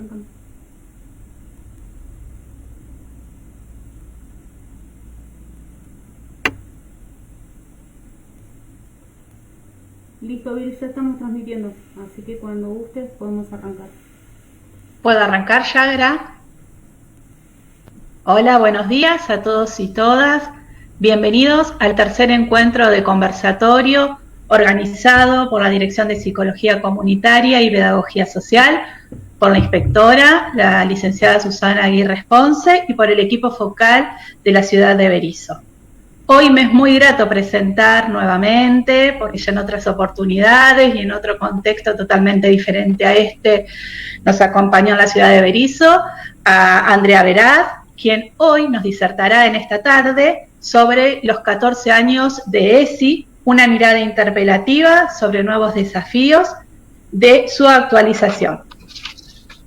arrancando. Listo, Vir, ya estamos transmitiendo, así que cuando gustes podemos arrancar. ¿Puedo arrancar, Yagra? Hola, buenos días a todos y todas. Bienvenidos al tercer encuentro de conversatorio organizado por la Dirección de Psicología Comunitaria y Pedagogía Social, por la inspectora, la licenciada Susana Aguirre Ponce, y por el equipo focal de la ciudad de Berisso. Hoy me es muy grato presentar nuevamente, porque ya en otras oportunidades y en otro contexto totalmente diferente a este, nos acompañó en la ciudad de Berisso a Andrea Veraz, quien hoy nos disertará en esta tarde sobre los 14 años de ESI, una mirada interpelativa sobre nuevos desafíos de su actualización.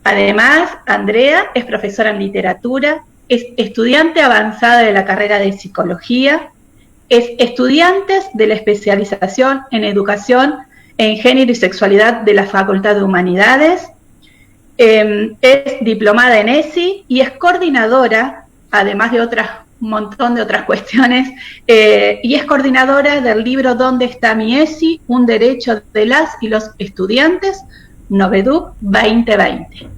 Además, Andrea es profesora en literatura, es estudiante avanzada de la carrera de psicología, es estudiante de la especialización en educación en género y sexualidad de la Facultad de Humanidades, es diplomada en ESI y es coordinadora, además de un montón de otras cuestiones, y es coordinadora del libro ¿Dónde está mi ESI? Un derecho de las y los estudiantes, Noveduc 2020.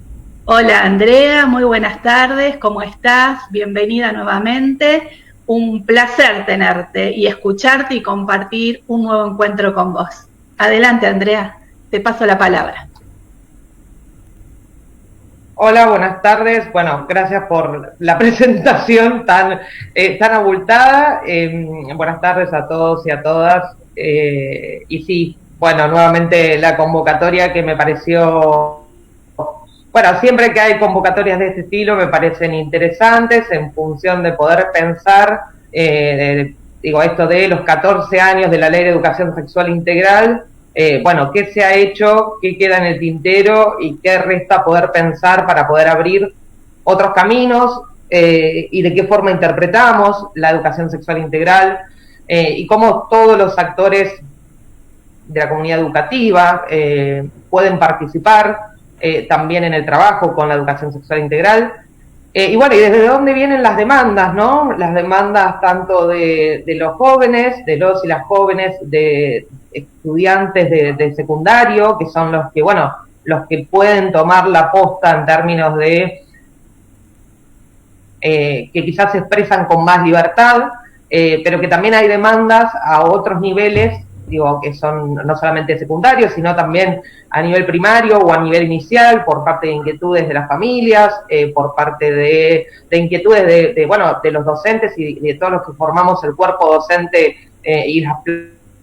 Hola Andrea, muy buenas tardes, ¿cómo estás? Bienvenida nuevamente, un placer tenerte y escucharte y compartir un nuevo encuentro con vos. Adelante Andrea, te paso la palabra. Hola, buenas tardes. Bueno, gracias por la presentación tan abultada. Buenas tardes a todos y a todas. Y sí, bueno, nuevamente la convocatoria que me pareció... Bueno, siempre que hay convocatorias de este estilo me parecen interesantes en función de poder pensar, esto de los 14 años de la Ley de Educación Sexual Integral. Bueno, qué se ha hecho, qué queda en el tintero y qué resta poder pensar para poder abrir otros caminos y de qué forma interpretamos la educación sexual integral y cómo todos los actores de la comunidad educativa pueden participar también en el trabajo con la educación sexual integral. Y bueno, y desde dónde vienen las demandas, ¿no? Las demandas tanto de los jóvenes, de los y las jóvenes, de estudiantes de secundario, que son los que, bueno, los que pueden tomar la posta en términos de que quizás se expresan con más libertad, pero que también hay demandas a otros niveles, que son no solamente secundarios, sino también a nivel primario o a nivel inicial, por parte de inquietudes de las familias, por parte de inquietudes de los docentes y de todos los que formamos el cuerpo docente y la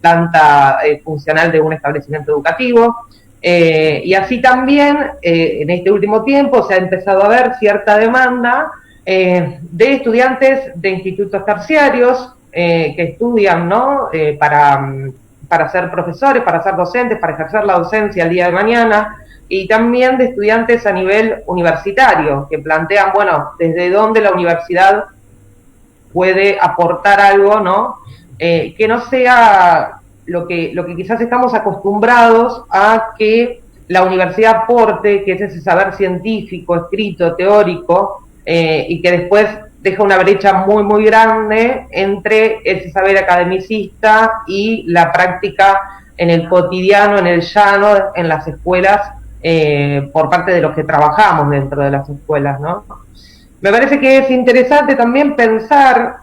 planta funcional de un establecimiento educativo. Y así también, en este último tiempo, se ha empezado a ver cierta demanda de estudiantes de institutos terciarios que estudian, ¿no? Para ser profesores, para ser docentes, para ejercer la docencia el día de mañana, y también de estudiantes a nivel universitario, que plantean, bueno, desde dónde la universidad puede aportar algo, ¿no? Que no sea lo que quizás estamos acostumbrados a que la universidad aporte, que es ese saber científico, escrito, teórico, y que después deja una brecha muy, muy grande entre ese saber academicista y la práctica en el cotidiano, en el llano, en las escuelas, por parte de los que trabajamos dentro de las escuelas, ¿no? Me parece que es interesante también pensar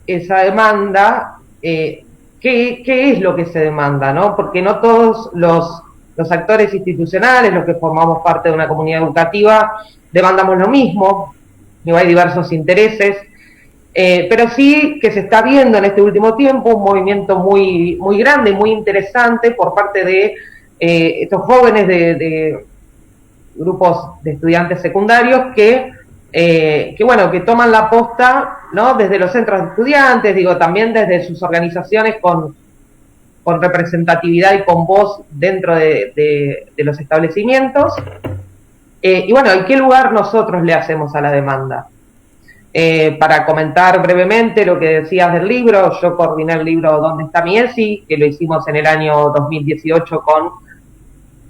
esa demanda, qué es lo que se demanda, ¿no? Porque no todos los actores institucionales, los que formamos parte de una comunidad educativa, demandamos lo mismo. Hay diversos intereses, pero sí que se está viendo en este último tiempo un movimiento muy, muy grande, muy interesante por parte de estos jóvenes de grupos de estudiantes secundarios que toman la posta, ¿no? Desde los centros de estudiantes, también desde sus organizaciones con representatividad y con voz dentro de los establecimientos. ¿En qué lugar nosotros le hacemos a la demanda? Para comentar brevemente lo que decías del libro, yo coordiné el libro ¿Dónde está mi ESI?, que lo hicimos en el año 2018 con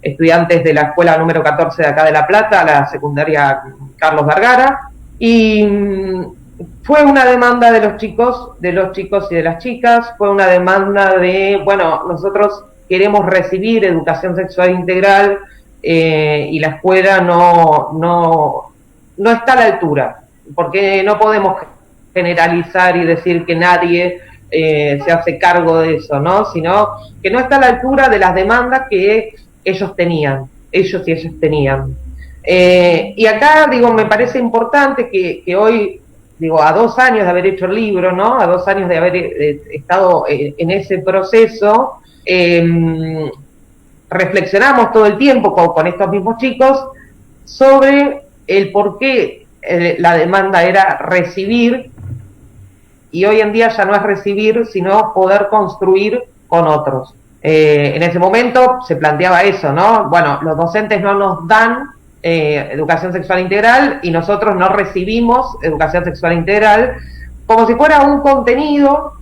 estudiantes de la escuela número 14 de acá de La Plata, la secundaria Carlos Vergara, y fue una demanda de los chicos y de las chicas, fue una demanda de, bueno, nosotros queremos recibir educación sexual integral y la escuela no está a la altura, porque no podemos generalizar y decir que nadie se hace cargo de eso, ¿no? Sino que no está a la altura de las demandas que ellos y ellas tenían. Y acá, digo, me parece importante que hoy, digo, a 2 años de haber hecho el libro, ¿no? A 2 años de haber estado en ese proceso, reflexionamos todo el tiempo con estos mismos chicos sobre el por qué la demanda era recibir, y hoy en día ya no es recibir, sino poder construir con otros. En ese momento se planteaba eso, ¿no? Bueno, los docentes no nos dan educación sexual integral y nosotros no recibimos educación sexual integral, como si fuera un contenido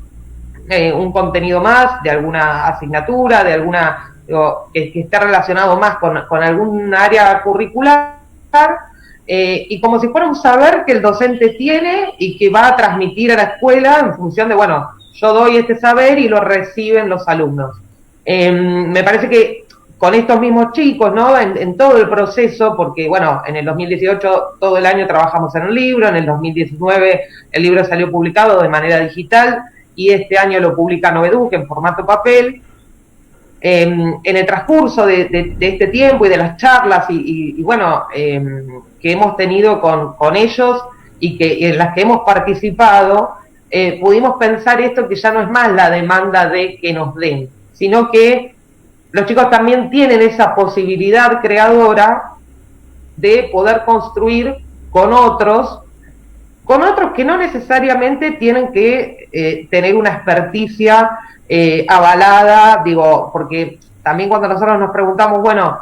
más de alguna asignatura, de alguna, digo, que esté relacionado más con algún área curricular, y como si fuera un saber que el docente tiene y que va a transmitir a la escuela en función de, bueno, yo doy este saber y lo reciben los alumnos. Me parece que con estos mismos chicos, ¿no? En todo el proceso, porque, bueno, en el 2018 todo el año trabajamos en un libro, en el 2019 el libro salió publicado de manera digital y este año lo publica Noveduc en formato papel. En el transcurso de este tiempo y de las charlas y bueno, que hemos tenido con ellos y en las que hemos participado, pudimos pensar esto, que ya no es más la demanda de que nos den, sino que los chicos también tienen esa posibilidad creadora de poder construir con otros que no necesariamente tienen que tener una experticia avalada, digo, porque también cuando nosotros nos preguntamos, bueno,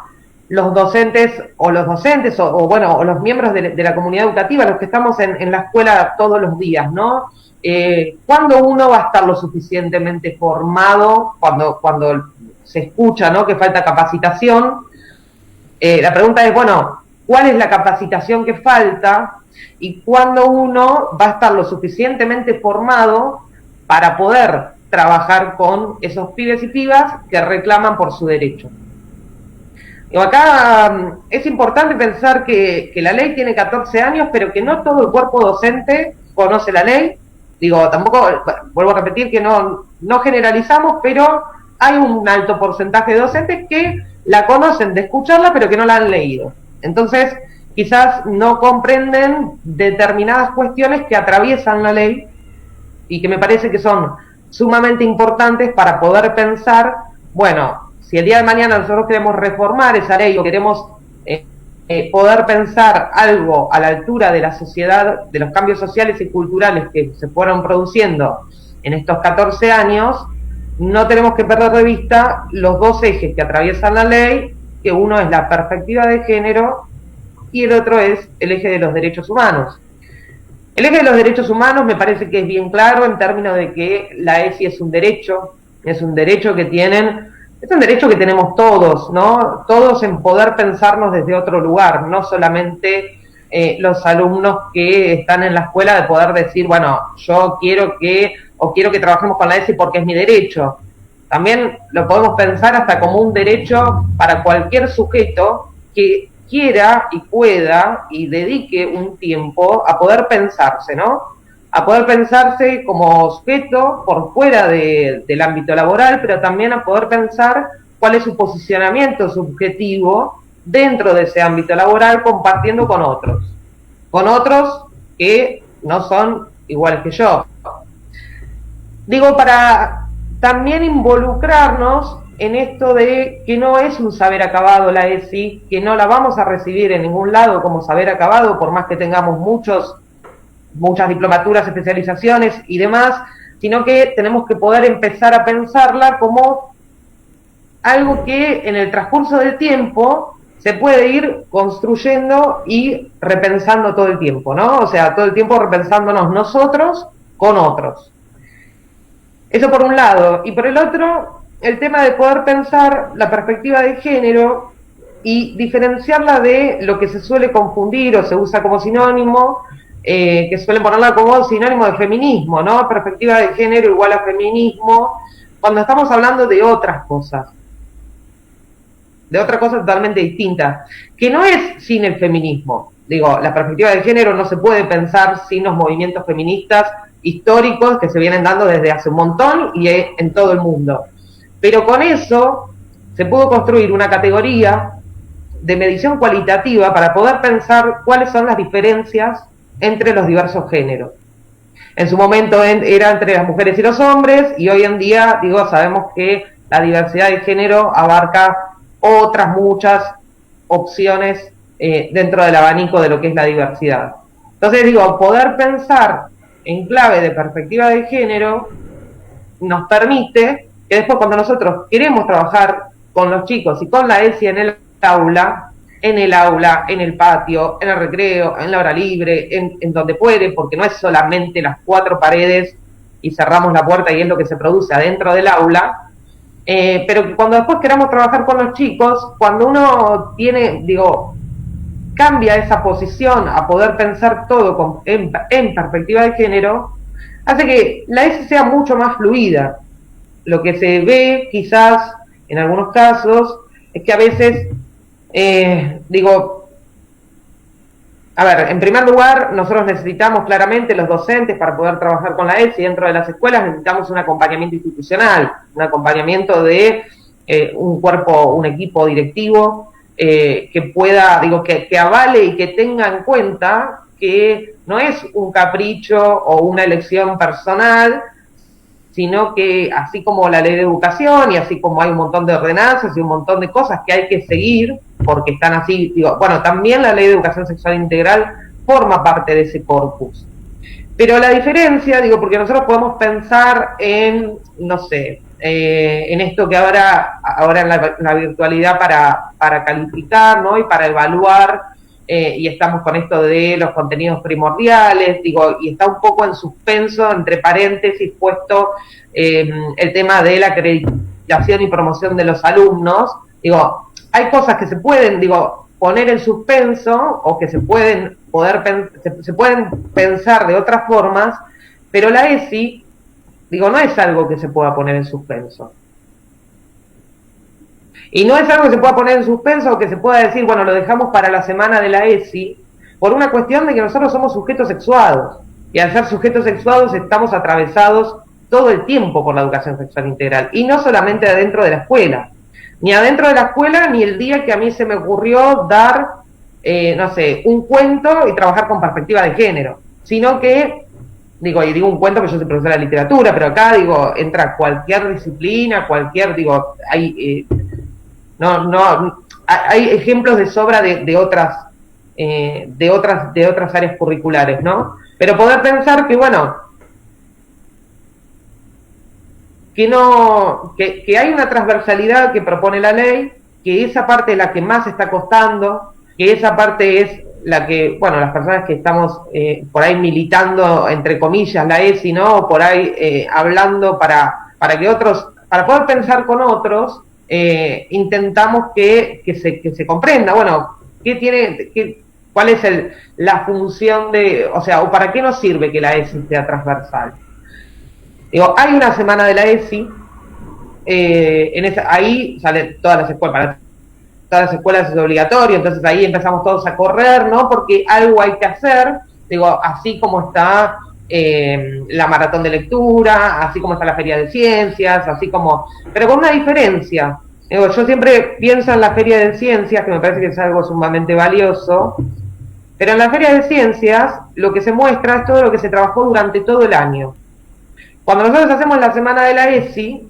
los docentes o los miembros de la comunidad educativa, los que estamos en la escuela todos los días, ¿no? ¿Cuándo uno va a estar lo suficientemente formado cuando se escucha, ¿no?, que falta capacitación? La pregunta es, bueno, ¿cuál es la capacitación que falta? Y cuándo uno va a estar lo suficientemente formado para poder trabajar con esos pibes y pibas que reclaman por su derecho. Digo, acá es importante pensar que la ley tiene 14 años, pero que no todo el cuerpo docente conoce la ley. Digo, tampoco, vuelvo a repetir que no generalizamos, pero hay un alto porcentaje de docentes que la conocen de escucharla, pero que no la han leído. Entonces, quizás no comprenden determinadas cuestiones que atraviesan la ley y que me parece que son sumamente importantes para poder pensar, bueno, si el día de mañana nosotros queremos reformar esa ley o queremos poder pensar algo a la altura de la sociedad, de los cambios sociales y culturales que se fueron produciendo en estos 14 años, no tenemos que perder de vista los dos ejes que atraviesan la ley, que uno es la perspectiva de género y el otro es el eje de los derechos humanos. El eje de los derechos humanos me parece que es bien claro en términos de que la ESI es un derecho que tienen, es un derecho que tenemos todos, ¿no? Todos en poder pensarnos desde otro lugar, no solamente los alumnos que están en la escuela, de poder decir, bueno, yo quiero que trabajemos con la ESI porque es mi derecho. También lo podemos pensar hasta como un derecho para cualquier sujeto que quiera y pueda y dedique un tiempo a poder pensarse, ¿no? A poder pensarse como sujeto por fuera del ámbito laboral, pero también a poder pensar cuál es su posicionamiento subjetivo dentro de ese ámbito laboral, compartiendo con otros que no son iguales que yo. Digo, para también involucrarnos en esto de que no es un saber acabado la ESI, que no la vamos a recibir en ningún lado como saber acabado, por más que tengamos muchas diplomaturas, especializaciones y demás, sino que tenemos que poder empezar a pensarla como algo que en el transcurso del tiempo se puede ir construyendo y repensando todo el tiempo, ¿no? O sea, todo el tiempo repensándonos nosotros con otros. Eso por un lado. Y por el otro, el tema de poder pensar la perspectiva de género y diferenciarla de lo que se suele confundir o se usa como sinónimo, que suelen ponerla como sinónimo de feminismo, ¿no? Perspectiva de género igual a feminismo, cuando estamos hablando de otras cosas totalmente distintas, que no es sin el feminismo. Digo, la perspectiva de género no se puede pensar sin los movimientos feministas históricos que se vienen dando desde hace un montón y en todo el mundo. Pero con eso se pudo construir una categoría de medición cualitativa para poder pensar cuáles son las diferencias entre los diversos géneros. En su momento era entre las mujeres y los hombres, y hoy en día, digo, sabemos que la diversidad de género abarca otras muchas opciones dentro del abanico de lo que es la diversidad. Entonces, digo, poder pensar en clave de perspectiva de género nos permite que después, cuando nosotros queremos trabajar con los chicos y con la ESI en el aula, en el patio, en el recreo, en la hora libre, en donde puede, porque no es solamente las 4 paredes y cerramos la puerta y es lo que se produce adentro del aula, pero que cuando después queramos trabajar con los chicos, cuando uno tiene, digo, cambia esa posición a poder pensar todo en perspectiva de género, hace que la ESI sea mucho más fluida. Lo que se ve quizás en algunos casos es que a veces a ver, en primer lugar, nosotros necesitamos claramente los docentes para poder trabajar con la ESI dentro de las escuelas, necesitamos un acompañamiento institucional, un acompañamiento de un cuerpo, un equipo directivo que pueda, que avale y que tenga en cuenta que no es un capricho o una elección personal, sino que así como la ley de educación y así como hay un montón de ordenanzas y un montón de cosas que hay que seguir, porque están así, también la ley de educación sexual integral forma parte de ese corpus. Pero la diferencia, porque nosotros podemos pensar en, no sé, en esto que ahora en la virtualidad para calificar, ¿no? Y para evaluar, y estamos con esto de los contenidos primordiales, y está un poco en suspenso, entre paréntesis, puesto el tema de la acreditación y promoción de los alumnos. Hay cosas que se pueden, poner en suspenso o que se pueden pensar de otras formas, pero la ESI, no es algo que se pueda poner en suspenso. Y no es algo que se pueda poner en suspenso o que se pueda decir, bueno, lo dejamos para la semana de la ESI, por una cuestión de que nosotros somos sujetos sexuados. Y al ser sujetos sexuados estamos atravesados todo el tiempo por la educación sexual integral. Y no solamente adentro de la escuela. Ni adentro de la escuela, ni el día que a mí se me ocurrió dar, no sé, un cuento y trabajar con perspectiva de género. Sino que, y digo un cuento que yo soy profesora de literatura, pero acá, entra cualquier disciplina, hay... hay ejemplos de sobra de otras áreas curriculares, ¿no? Pero poder pensar que, que hay una transversalidad que propone la ley, que esa parte es la que más está costando, que esa parte es la que, las personas que estamos por ahí militando, entre comillas, la ESI, ¿no? O por ahí hablando para que otros, para poder pensar con otros, intentamos que se comprenda, cuál es la función o para qué nos sirve que la ESI sea transversal. Hay una semana de la ESI, ahí salen todas las escuelas, para todas las escuelas es obligatorio, entonces ahí empezamos todos a correr, ¿no? Porque algo hay que hacer, así como está la maratón de lectura, así como está la feria de ciencias, pero con una diferencia. Yo siempre pienso en la feria de ciencias, que me parece que es algo sumamente valioso, pero en la feria de ciencias lo que se muestra es todo lo que se trabajó durante todo el año. Cuando nosotros hacemos la semana de la ESI,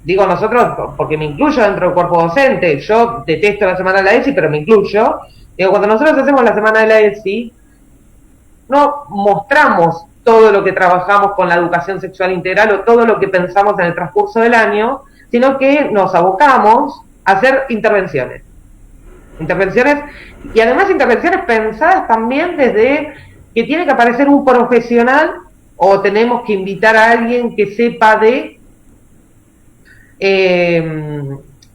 nosotros, porque me incluyo dentro del cuerpo docente, yo detesto la semana de la ESI, pero me incluyo, cuando nosotros hacemos la semana de la ESI, no mostramos todo lo que trabajamos con la educación sexual integral o todo lo que pensamos en el transcurso del año, sino que nos abocamos a hacer intervenciones, y además intervenciones pensadas también desde que tiene que aparecer un profesional o tenemos que invitar a alguien que sepa de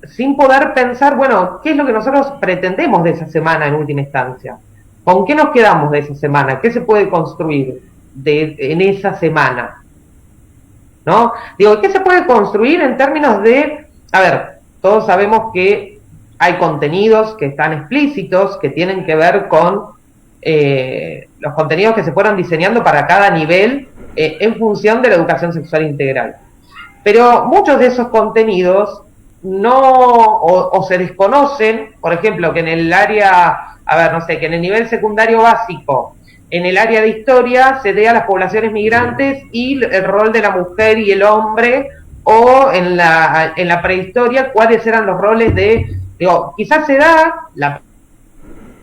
sin poder pensar, bueno, ¿qué es lo que nosotros pretendemos de esa semana en última instancia? ¿Con qué nos quedamos de esa semana? ¿Qué se puede construir en esa semana? ¿No? Digo, ¿qué se puede construir en términos de, a ver, todos sabemos que hay contenidos que están explícitos, que tienen que ver con los contenidos que se fueron diseñando para cada nivel en función de la educación sexual integral. Pero muchos de esos contenidos o se desconocen, por ejemplo, que en el área, a ver, no sé, que en el nivel secundario básico, en el área de historia se dé a las poblaciones migrantes y el rol de la mujer y el hombre, o en la prehistoria, cuáles eran los roles digo, quizás se da la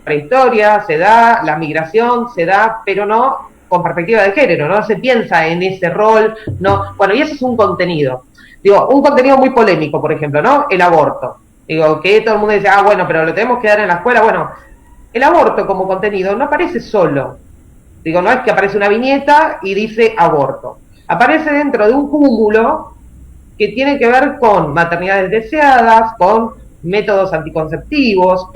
prehistoria, se da la migración, se da, pero no con perspectiva de género, no se piensa en ese rol, no, bueno, y eso es un contenido. Digo, un contenido muy polémico, por ejemplo, ¿no? El aborto. Digo, que todo el mundo dice, bueno, pero lo tenemos que dar en la escuela. Bueno, el aborto como contenido no aparece solo. Digo, no es que aparece una viñeta y dice aborto. Aparece dentro de un cúmulo que tiene que ver con maternidades deseadas, con métodos anticonceptivos,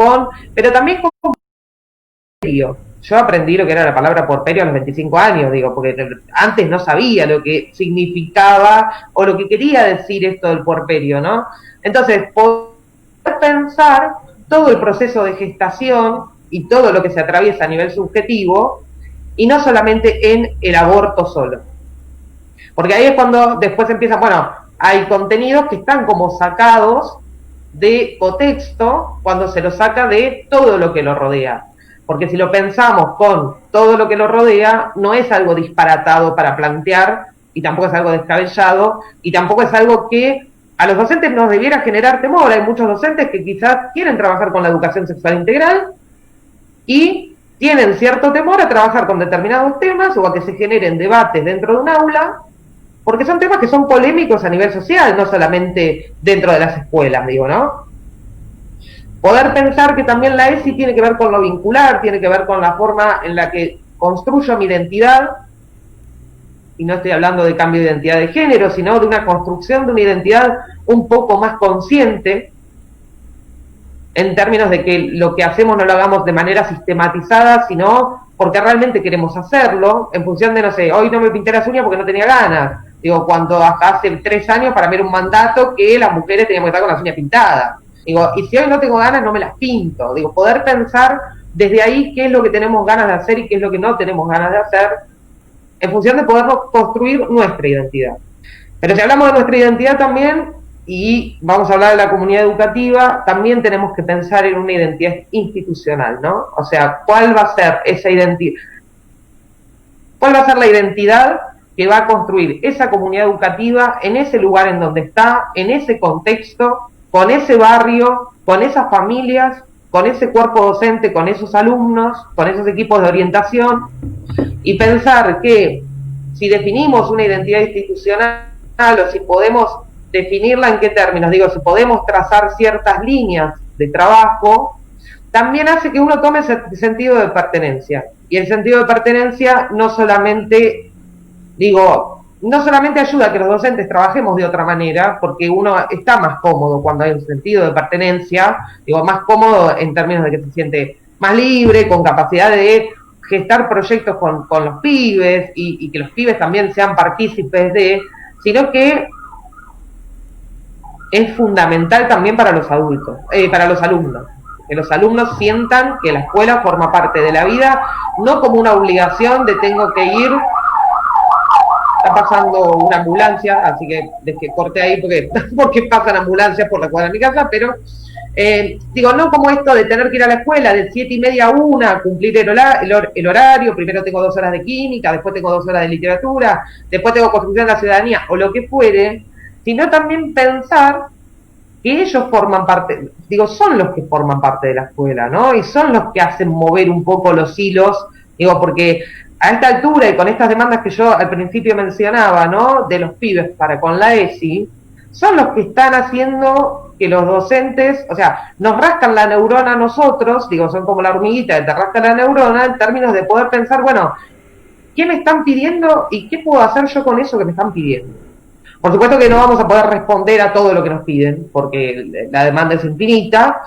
pero también con porperio. Yo aprendí lo que era la palabra porperio a los 25 años, digo, porque antes no sabía lo que significaba o lo que quería decir esto del porperio, ¿no? Entonces, poder pensar todo el proceso de gestación y todo lo que se atraviesa a nivel subjetivo, y no solamente en el aborto solo. Porque ahí es cuando después empiezan, bueno, hay contenidos que están como sacados de contexto cuando se lo saca de todo lo que lo rodea. Porque si lo pensamos con todo lo que lo rodea, no es algo disparatado para plantear, y tampoco es algo descabellado, y tampoco es algo que a los docentes nos debiera generar temor. Hay muchos docentes que quizás quieren trabajar con la educación sexual integral y tienen cierto temor a trabajar con determinados temas o a que se generen debates dentro de un aula, porque son temas que son polémicos a nivel social, no solamente dentro de las escuelas, digo, ¿no? Poder pensar que también la ESI tiene que ver con lo vincular, tiene que ver con la forma en la que construyo mi identidad, y no estoy hablando de cambio de identidad de género, sino de una construcción de una identidad un poco más consciente, en términos de que lo que hacemos no lo hagamos de manera sistematizada, sino porque realmente queremos hacerlo, en función de, no sé, hoy no me pinté las uñas porque no tenía ganas. Digo, cuando hasta hace 3 años para mí era un mandato que las mujeres teníamos que estar con las uñas pintadas. Digo, y si hoy no tengo ganas, no me las pinto. Digo, poder pensar desde ahí qué es lo que tenemos ganas de hacer y qué es lo que no tenemos ganas de hacer, en función de poder construir nuestra identidad. Pero si hablamos de nuestra identidad también, y vamos a hablar de la comunidad educativa, también tenemos que pensar en una identidad institucional, ¿no? O sea, ¿cuál va a ser esa identidad? ¿Cuál va a ser la identidad que va a construir esa comunidad educativa en ese lugar en donde está, en ese contexto, con ese barrio, con esas familias, con ese cuerpo docente, con esos alumnos, con esos equipos de orientación? Y pensar que si definimos una identidad institucional o si podemos definirla en qué términos, digo, si podemos trazar ciertas líneas de trabajo, también hace que uno tome ese sentido de pertenencia. Y el sentido de pertenencia no solamente, digo, no solamente ayuda a que los docentes trabajemos de otra manera, porque uno está más cómodo cuando hay un sentido de pertenencia, digo, más cómodo en términos de que se siente más libre, con capacidad de gestar proyectos con los pibes y que los pibes también sean partícipes sino que es fundamental también para los adultos, para los alumnos. Que los alumnos sientan que la escuela forma parte de la vida, no como una obligación de tengo que ir. Está pasando una ambulancia, así que corte ahí porque pasan ambulancias por la cuadra de mi casa, pero digo, no como esto de tener que ir a la escuela de 7:30 a 1, cumplir el horario, primero tengo 2 horas de química, después tengo 2 horas de literatura, después tengo construcción de la ciudadanía, o lo que fuere, sino también pensar que ellos forman parte, digo, son los que forman parte de la escuela, ¿no? Y son los que hacen mover un poco los hilos, digo, porque a esta altura y con estas demandas que yo al principio mencionaba, ¿no? De los pibes para con la ESI, son los que están haciendo que los docentes, o sea, nos rascan la neurona a nosotros, digo, son como la hormiguita que te rasca la neurona en términos de poder pensar, bueno, ¿qué me están pidiendo y qué puedo hacer yo con eso que me están pidiendo? Por supuesto que no vamos a poder responder a todo lo que nos piden, porque la demanda es infinita,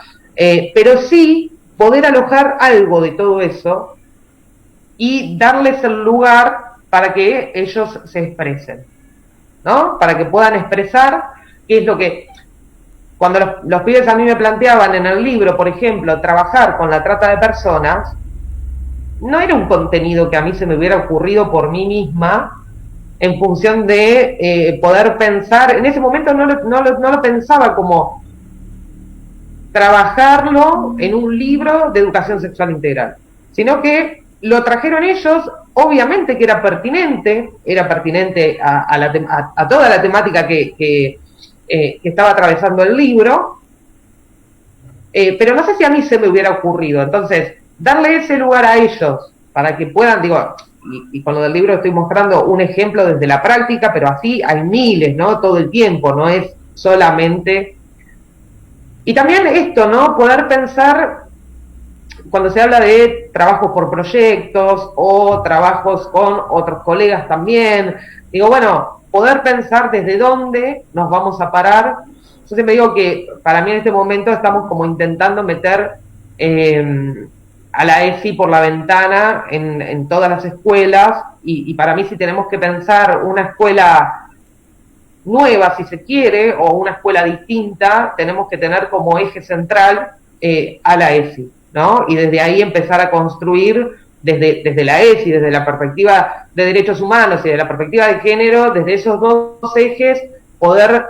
pero sí poder alojar algo de todo eso y darles el lugar para que ellos se expresen, ¿no? Para que puedan expresar qué es lo que... Cuando los pibes a mí me planteaban en el libro, por ejemplo, trabajar con la trata de personas, no era un contenido que a mí se me hubiera ocurrido por mí misma en función de poder pensar, en ese momento no lo pensaba como trabajarlo en un libro de educación sexual integral, sino que lo trajeron ellos, obviamente que era pertinente a toda la temática que estaba atravesando el libro, pero no sé si a mí se me hubiera ocurrido. Entonces, darle ese lugar a ellos para que puedan, digo, y con lo del libro estoy mostrando un ejemplo desde la práctica, pero así hay miles, ¿no? Todo el tiempo, no es solamente... Y también esto, ¿no? Poder pensar, cuando se habla de trabajos por proyectos o trabajos con otros colegas también, digo, bueno, poder pensar desde dónde nos vamos a parar. Yo siempre digo que para mí en este momento estamos como intentando meter a la ESI por la ventana en todas las escuelas, y para mí si tenemos que pensar una escuela nueva, si se quiere, o una escuela distinta, tenemos que tener como eje central a la ESI, ¿no? Y desde ahí empezar a construir desde la ESI, desde la perspectiva de derechos humanos y de la perspectiva de género, desde esos dos ejes, poder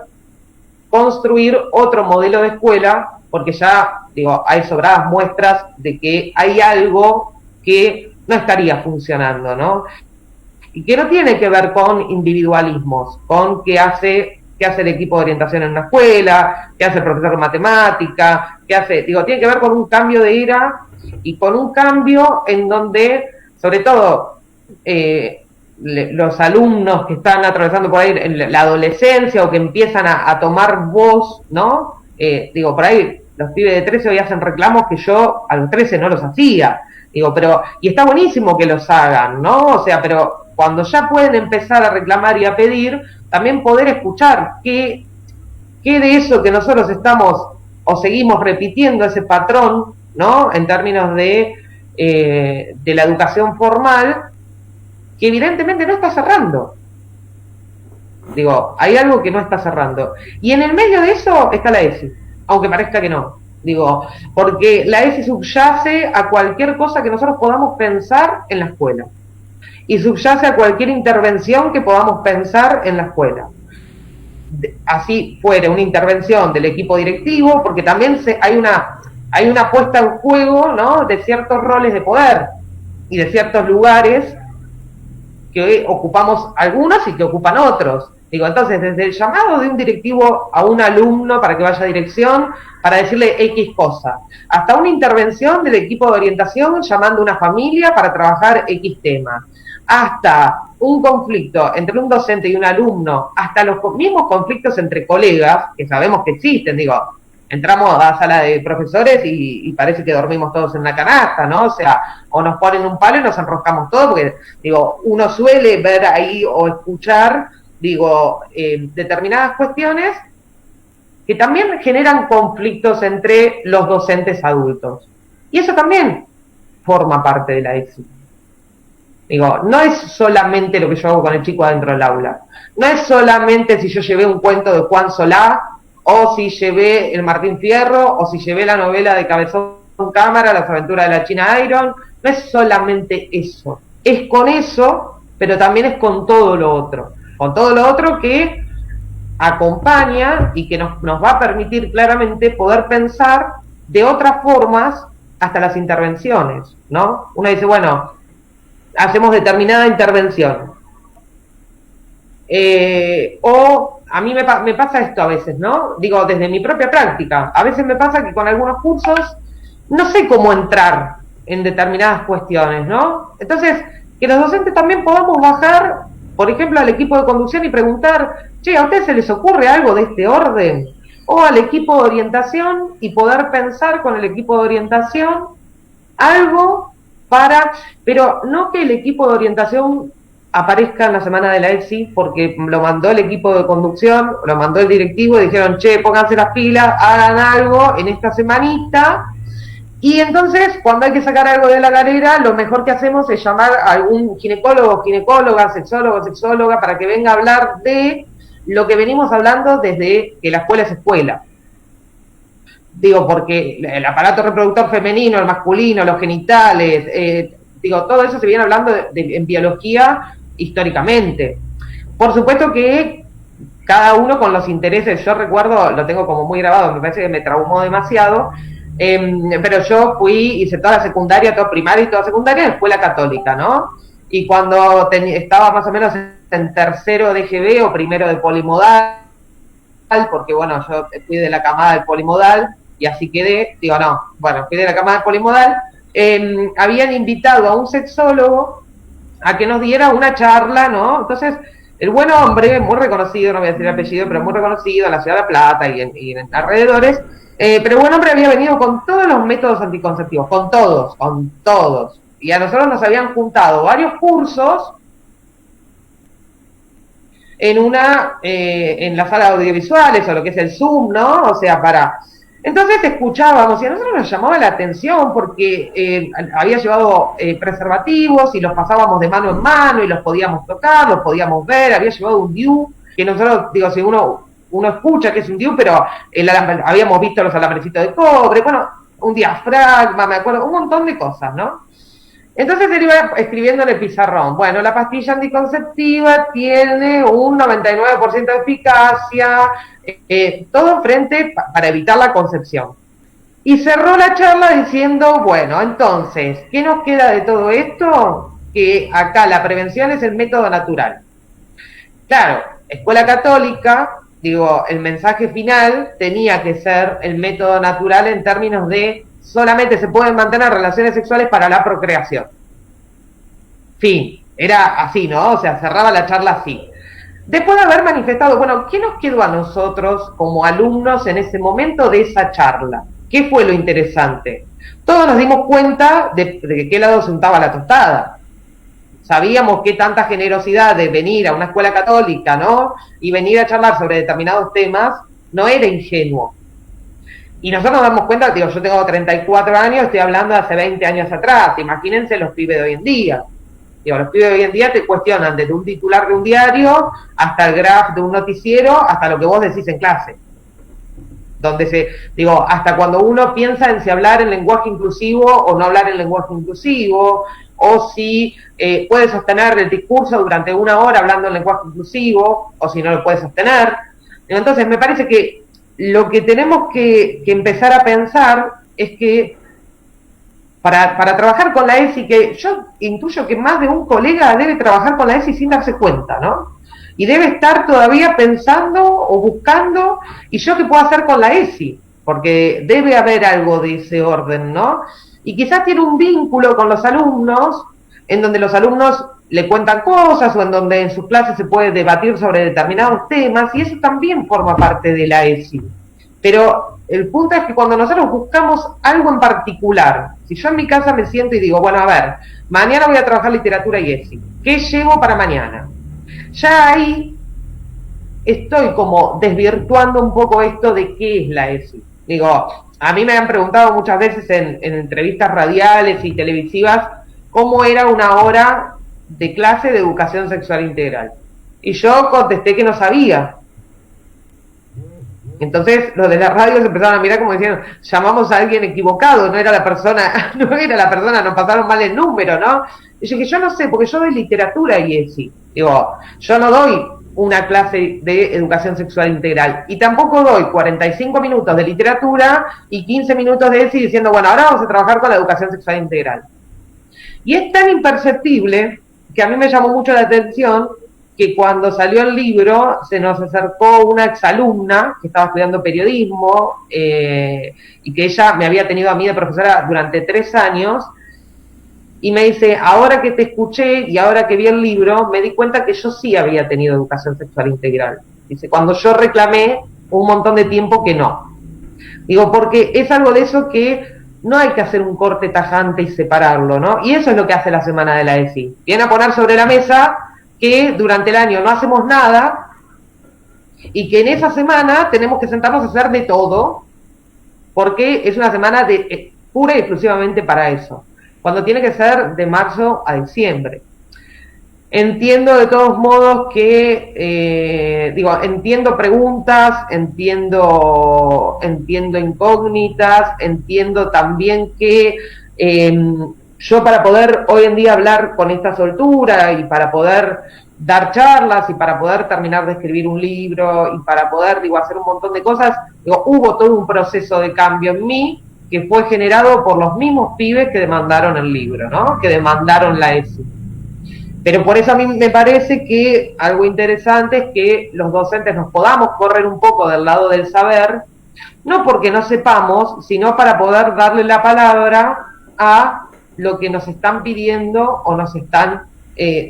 construir otro modelo de escuela, porque ya, digo, hay sobradas muestras de que hay algo que no estaría funcionando, ¿no? Y que no tiene que ver con individualismos, con qué hace el equipo de orientación en una escuela, qué hace el profesor de matemática, tiene que ver con un cambio de era y con un cambio en donde, sobre todo, los alumnos que están atravesando por ahí en la adolescencia o que empiezan a tomar voz, ¿no? Por ahí los pibes de 13 hoy hacen reclamos que yo a los 13 no los hacía. Y está buenísimo que los hagan, ¿no? O sea, pero cuando ya pueden empezar a reclamar y a pedir, también poder escuchar qué de eso que nosotros estamos o seguimos repitiendo ese patrón, ¿no? En términos de la educación formal, que evidentemente no está cerrando. Hay algo que no está cerrando. Y en el medio de eso está la ESI, aunque parezca que no. Porque la ESI subyace a cualquier cosa que nosotros podamos pensar en la escuela. Y subyace a cualquier intervención que podamos pensar en la escuela. Así fuera una intervención del equipo directivo, porque también hay una puesta en juego, ¿no? De ciertos roles de poder y de ciertos lugares que ocupamos algunos y que ocupan otros. Entonces, desde el llamado de un directivo a un alumno para que vaya a dirección, para decirle X cosa, hasta una intervención del equipo de orientación llamando a una familia para trabajar X tema, hasta un conflicto entre un docente y un alumno, hasta los mismos conflictos entre colegas, que sabemos que existen, entramos a la sala de profesores y parece que dormimos todos en una canasta, ¿no? O sea, o nos ponen un palo y nos enroscamos todos, porque, uno suele ver ahí o escuchar, determinadas cuestiones que también generan conflictos entre los docentes adultos. Y eso también forma parte de la ESI. No es solamente lo que yo hago con el chico adentro del aula. No es solamente si yo llevé un cuento de Juan Solá, o si llevé el Martín Fierro, o si llevé la novela de Cabezón Cámara, Las aventuras de la China Iron. No es solamente eso. Es con eso, pero también es con todo lo otro. Con todo lo otro que acompaña y que nos va a permitir claramente poder pensar de otras formas hasta las intervenciones, ¿no? Uno dice, bueno, hacemos determinada intervención. O a mí me pasa esto a veces, ¿no? Desde mi propia práctica. A veces me pasa que con algunos cursos no sé cómo entrar en determinadas cuestiones, ¿no? Entonces, que los docentes también podamos bajar, por ejemplo, al equipo de conducción y preguntar, che, ¿a ustedes se les ocurre algo de este orden? O al equipo de orientación y poder pensar con el equipo de orientación algo pero no que el equipo de orientación aparezca en la semana de la ESI, porque lo mandó el equipo de conducción, lo mandó el directivo, y dijeron, che, pónganse las pilas, hagan algo en esta semanita. Y entonces, cuando hay que sacar algo de la galera, lo mejor que hacemos es llamar a algún ginecólogo, ginecóloga, sexólogo, sexóloga, para que venga a hablar de lo que venimos hablando desde que la escuela es escuela. Digo, porque el aparato reproductor femenino, el masculino, los genitales, todo eso se viene hablando en biología históricamente. Por supuesto que cada uno con los intereses, yo recuerdo, lo tengo como muy grabado, me parece que me traumó demasiado, pero yo hice toda la secundaria, toda primaria y toda secundaria en escuela católica, ¿no? Y cuando estaba más o menos en tercero de GB o primero de polimodal, porque bueno, yo fui de la camada del polimodal y así quedé, fui de la camada del polimodal, habían invitado a un sexólogo a que nos diera una charla, ¿no? Entonces, el buen hombre, muy reconocido, no voy a decir el apellido, pero muy reconocido en la ciudad de La Plata y en alrededores, pero el buen hombre había venido con todos los métodos anticonceptivos, con todos. Y a nosotros nos habían juntado varios cursos en la sala de audiovisuales, o lo que es el Zoom, ¿no? O sea, entonces escuchábamos, y a nosotros nos llamaba la atención porque había llevado preservativos y los pasábamos de mano en mano y los podíamos tocar, los podíamos ver, había llevado un DIU, que nosotros, si uno escucha que es un DIU, pero habíamos visto los alambrecitos de cobre, bueno, un diafragma, me acuerdo, un montón de cosas, ¿no? Entonces él iba escribiendo en el pizarrón, bueno, la pastilla anticonceptiva tiene un 99% de eficacia, todo frente para evitar la concepción. Y cerró la charla diciendo, bueno, entonces, ¿qué nos queda de todo esto? Que acá la prevención es el método natural. Claro, escuela católica, el mensaje final tenía que ser el método natural en términos de solamente se pueden mantener relaciones sexuales para la procreación. Fin, era así, ¿no? O sea, cerraba la charla así. Después de haber manifestado, bueno, ¿qué nos quedó a nosotros como alumnos en ese momento de esa charla? ¿Qué fue lo interesante? Todos nos dimos cuenta de qué lado se untaba la tostada. Sabíamos qué tanta generosidad de venir a una escuela católica, ¿no? Y venir a charlar sobre determinados temas, no era ingenuo. Y nosotros nos damos cuenta, yo tengo 34 años, estoy hablando de hace 20 años atrás, imagínense los pibes de hoy en día. Los pibes de hoy en día te cuestionan desde un titular de un diario, hasta el graph de un noticiero, hasta lo que vos decís en clase. Hasta cuando uno piensa en si hablar en lenguaje inclusivo o no hablar en lenguaje inclusivo, o si puede sostener el discurso durante 1 hora hablando en lenguaje inclusivo, o si no lo puede sostener. Entonces me parece que lo que tenemos que empezar a pensar es que para trabajar con la ESI, que yo intuyo que más de un colega debe trabajar con la ESI sin darse cuenta, ¿no? Y debe estar todavía pensando o buscando, ¿y yo qué puedo hacer con la ESI? Porque debe haber algo de ese orden, ¿no? Y quizás tiene un vínculo con los alumnos, en donde los alumnos le cuentan cosas o en donde en sus clases se puede debatir sobre determinados temas, y eso también forma parte de la ESI. Pero el punto es que cuando nosotros buscamos algo en particular, si yo en mi casa me siento y digo, bueno, a ver, mañana voy a trabajar literatura y ESI, ¿qué llevo para mañana? Ya ahí estoy como desvirtuando un poco esto de qué es la ESI. A mí me han preguntado muchas veces en entrevistas radiales y televisivas cómo era una hora de clase de educación sexual integral. Y yo contesté que no sabía. Entonces los de la radio se empezaron a mirar como diciendo, llamamos a alguien equivocado, no era la persona, nos pasaron mal el número, ¿no? Y yo dije, yo no sé, porque yo doy literatura y ESI. Yo no doy una clase de educación sexual integral, y tampoco doy 45 minutos de literatura y 15 minutos de ESI diciendo, bueno, ahora vamos a trabajar con la educación sexual integral. Y es tan imperceptible que a mí me llamó mucho la atención que cuando salió el libro se nos acercó una exalumna que estaba estudiando periodismo y que ella me había tenido a mí de profesora durante 3 años, y me dice, ahora que te escuché y ahora que vi el libro, me di cuenta que yo sí había tenido educación sexual integral. Dice, cuando yo reclamé un montón de tiempo que no. Porque es algo de eso que no hay que hacer un corte tajante y separarlo, ¿no? Y eso es lo que hace la semana de la ESI. Viene a poner sobre la mesa que durante el año no hacemos nada y que en esa semana tenemos que sentarnos a hacer de todo, porque es una semana de pura y exclusivamente para eso, cuando tiene que ser de marzo a diciembre. Entiendo de todos modos que, entiendo preguntas, entiendo incógnitas, entiendo también que yo para poder hoy en día hablar con esta soltura y para poder dar charlas y para poder terminar de escribir un libro y para poder, hacer un montón de cosas, hubo todo un proceso de cambio en mí que fue generado por los mismos pibes que demandaron el libro, ¿no? Que demandaron la ESI. Pero por eso a mí me parece que algo interesante es que los docentes nos podamos correr un poco del lado del saber, no porque no sepamos, sino para poder darle la palabra a lo que nos están pidiendo o nos están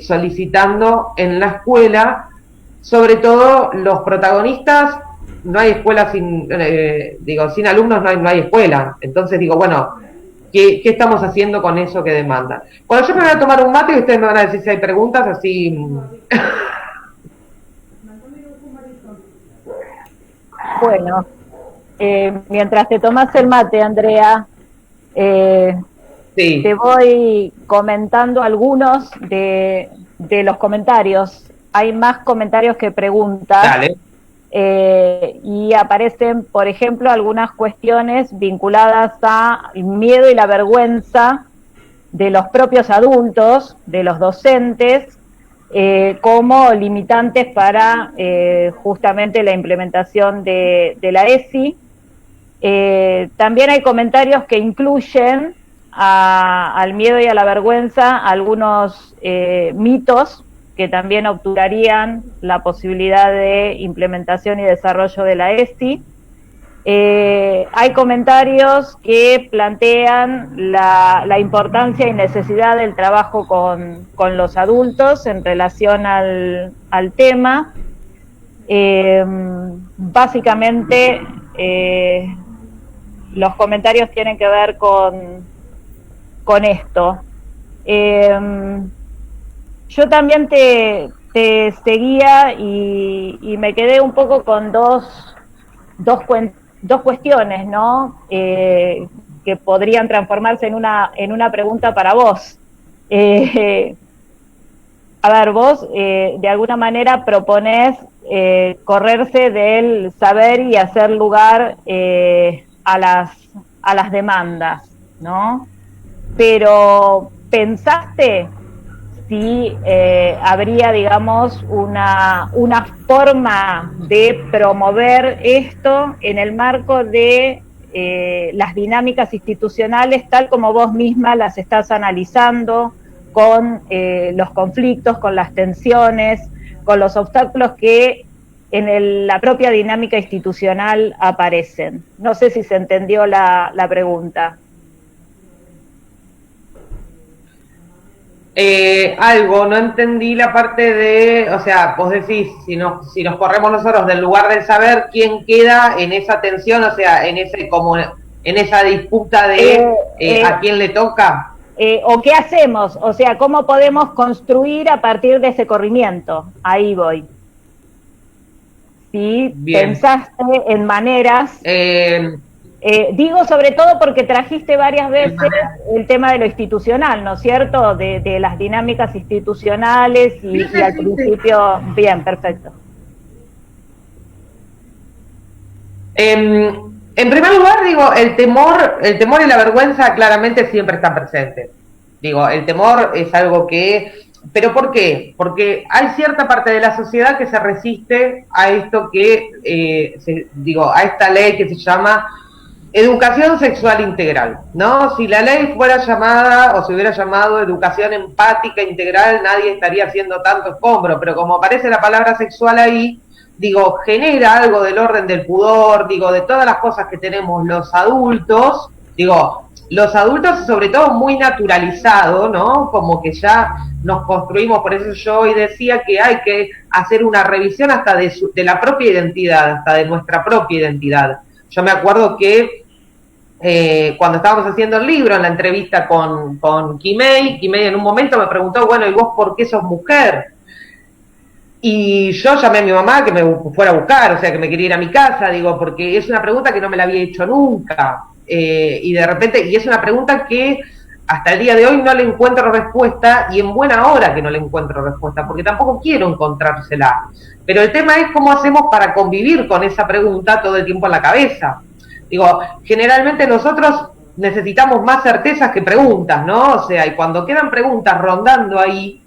solicitando en la escuela, sobre todo los protagonistas. No hay escuela sin alumnos, no hay escuela. Entonces ¿qué estamos haciendo con eso que demandan? Bueno, yo me voy a tomar un mate y ustedes me van a decir si hay preguntas, así. Bueno, mientras te tomas el mate, Andrea, sí. Te voy comentando algunos de los comentarios. Hay más comentarios que preguntas. Dale. Y aparecen, por ejemplo, algunas cuestiones vinculadas al miedo y la vergüenza de los propios adultos, de los docentes, como limitantes para justamente la implementación de la ESI. También hay comentarios que incluyen al miedo y a la vergüenza algunos mitos que también obturarían la posibilidad de implementación y desarrollo de la ESI. Hay comentarios que plantean la importancia y necesidad del trabajo con los adultos en relación al tema. Básicamente, los comentarios tienen que ver con esto. Yo también te seguía y me quedé un poco con dos cuestiones, ¿no? Que podrían transformarse en una pregunta para vos. A ver, vos de alguna manera proponés correrse del saber y hacer lugar a las demandas, ¿no? Pero ¿pensaste si habría, digamos, una forma de promover esto en el marco de las dinámicas institucionales, tal como vos misma las estás analizando, con los conflictos, con las tensiones, con los obstáculos que en la propia dinámica institucional aparecen? No sé si se entendió la pregunta. No entendí la parte de, o sea, vos decís, si nos corremos nosotros del lugar del saber, ¿quién queda en esa tensión? O sea, en esa disputa de a quién le toca. ¿O qué hacemos? O sea, ¿cómo podemos construir a partir de ese corrimiento? Ahí voy. ¿Sí? ¿Pensaste en maneras? Digo sobre todo porque trajiste varias veces el tema de lo institucional, ¿no es cierto? De las dinámicas institucionales y al principio... Bien, perfecto. En primer lugar, el temor y la vergüenza claramente siempre están presentes. El temor es algo que... ¿Pero por qué? Porque hay cierta parte de la sociedad que se resiste a esto a esta ley que se llama educación sexual integral, ¿no? Si la ley fuera llamada o se hubiera llamado educación empática integral, nadie estaría haciendo tanto escombro, pero como aparece la palabra sexual ahí, genera algo del orden del pudor, de todas las cosas que tenemos los adultos, sobre todo muy naturalizado, ¿no? Como que ya nos construimos, por eso yo hoy decía que hay que hacer una revisión hasta de la propia identidad, hasta de nuestra propia identidad. Yo me acuerdo que cuando estábamos haciendo el libro, en la entrevista con Kimei en un momento me preguntó, bueno, ¿y vos por qué sos mujer? Y yo llamé a mi mamá que me fuera a buscar, o sea, que me quería ir a mi casa, digo, porque es una pregunta que no me la había hecho nunca. Y de repente, y es una pregunta que hasta el día de hoy no le encuentro respuesta, y en buena hora que no le encuentro respuesta, porque tampoco quiero encontrársela. Pero el tema es cómo hacemos para convivir con esa pregunta todo el tiempo en la cabeza. Digo, generalmente nosotros necesitamos más certezas que preguntas, ¿no? O sea, y cuando quedan preguntas rondando ahí,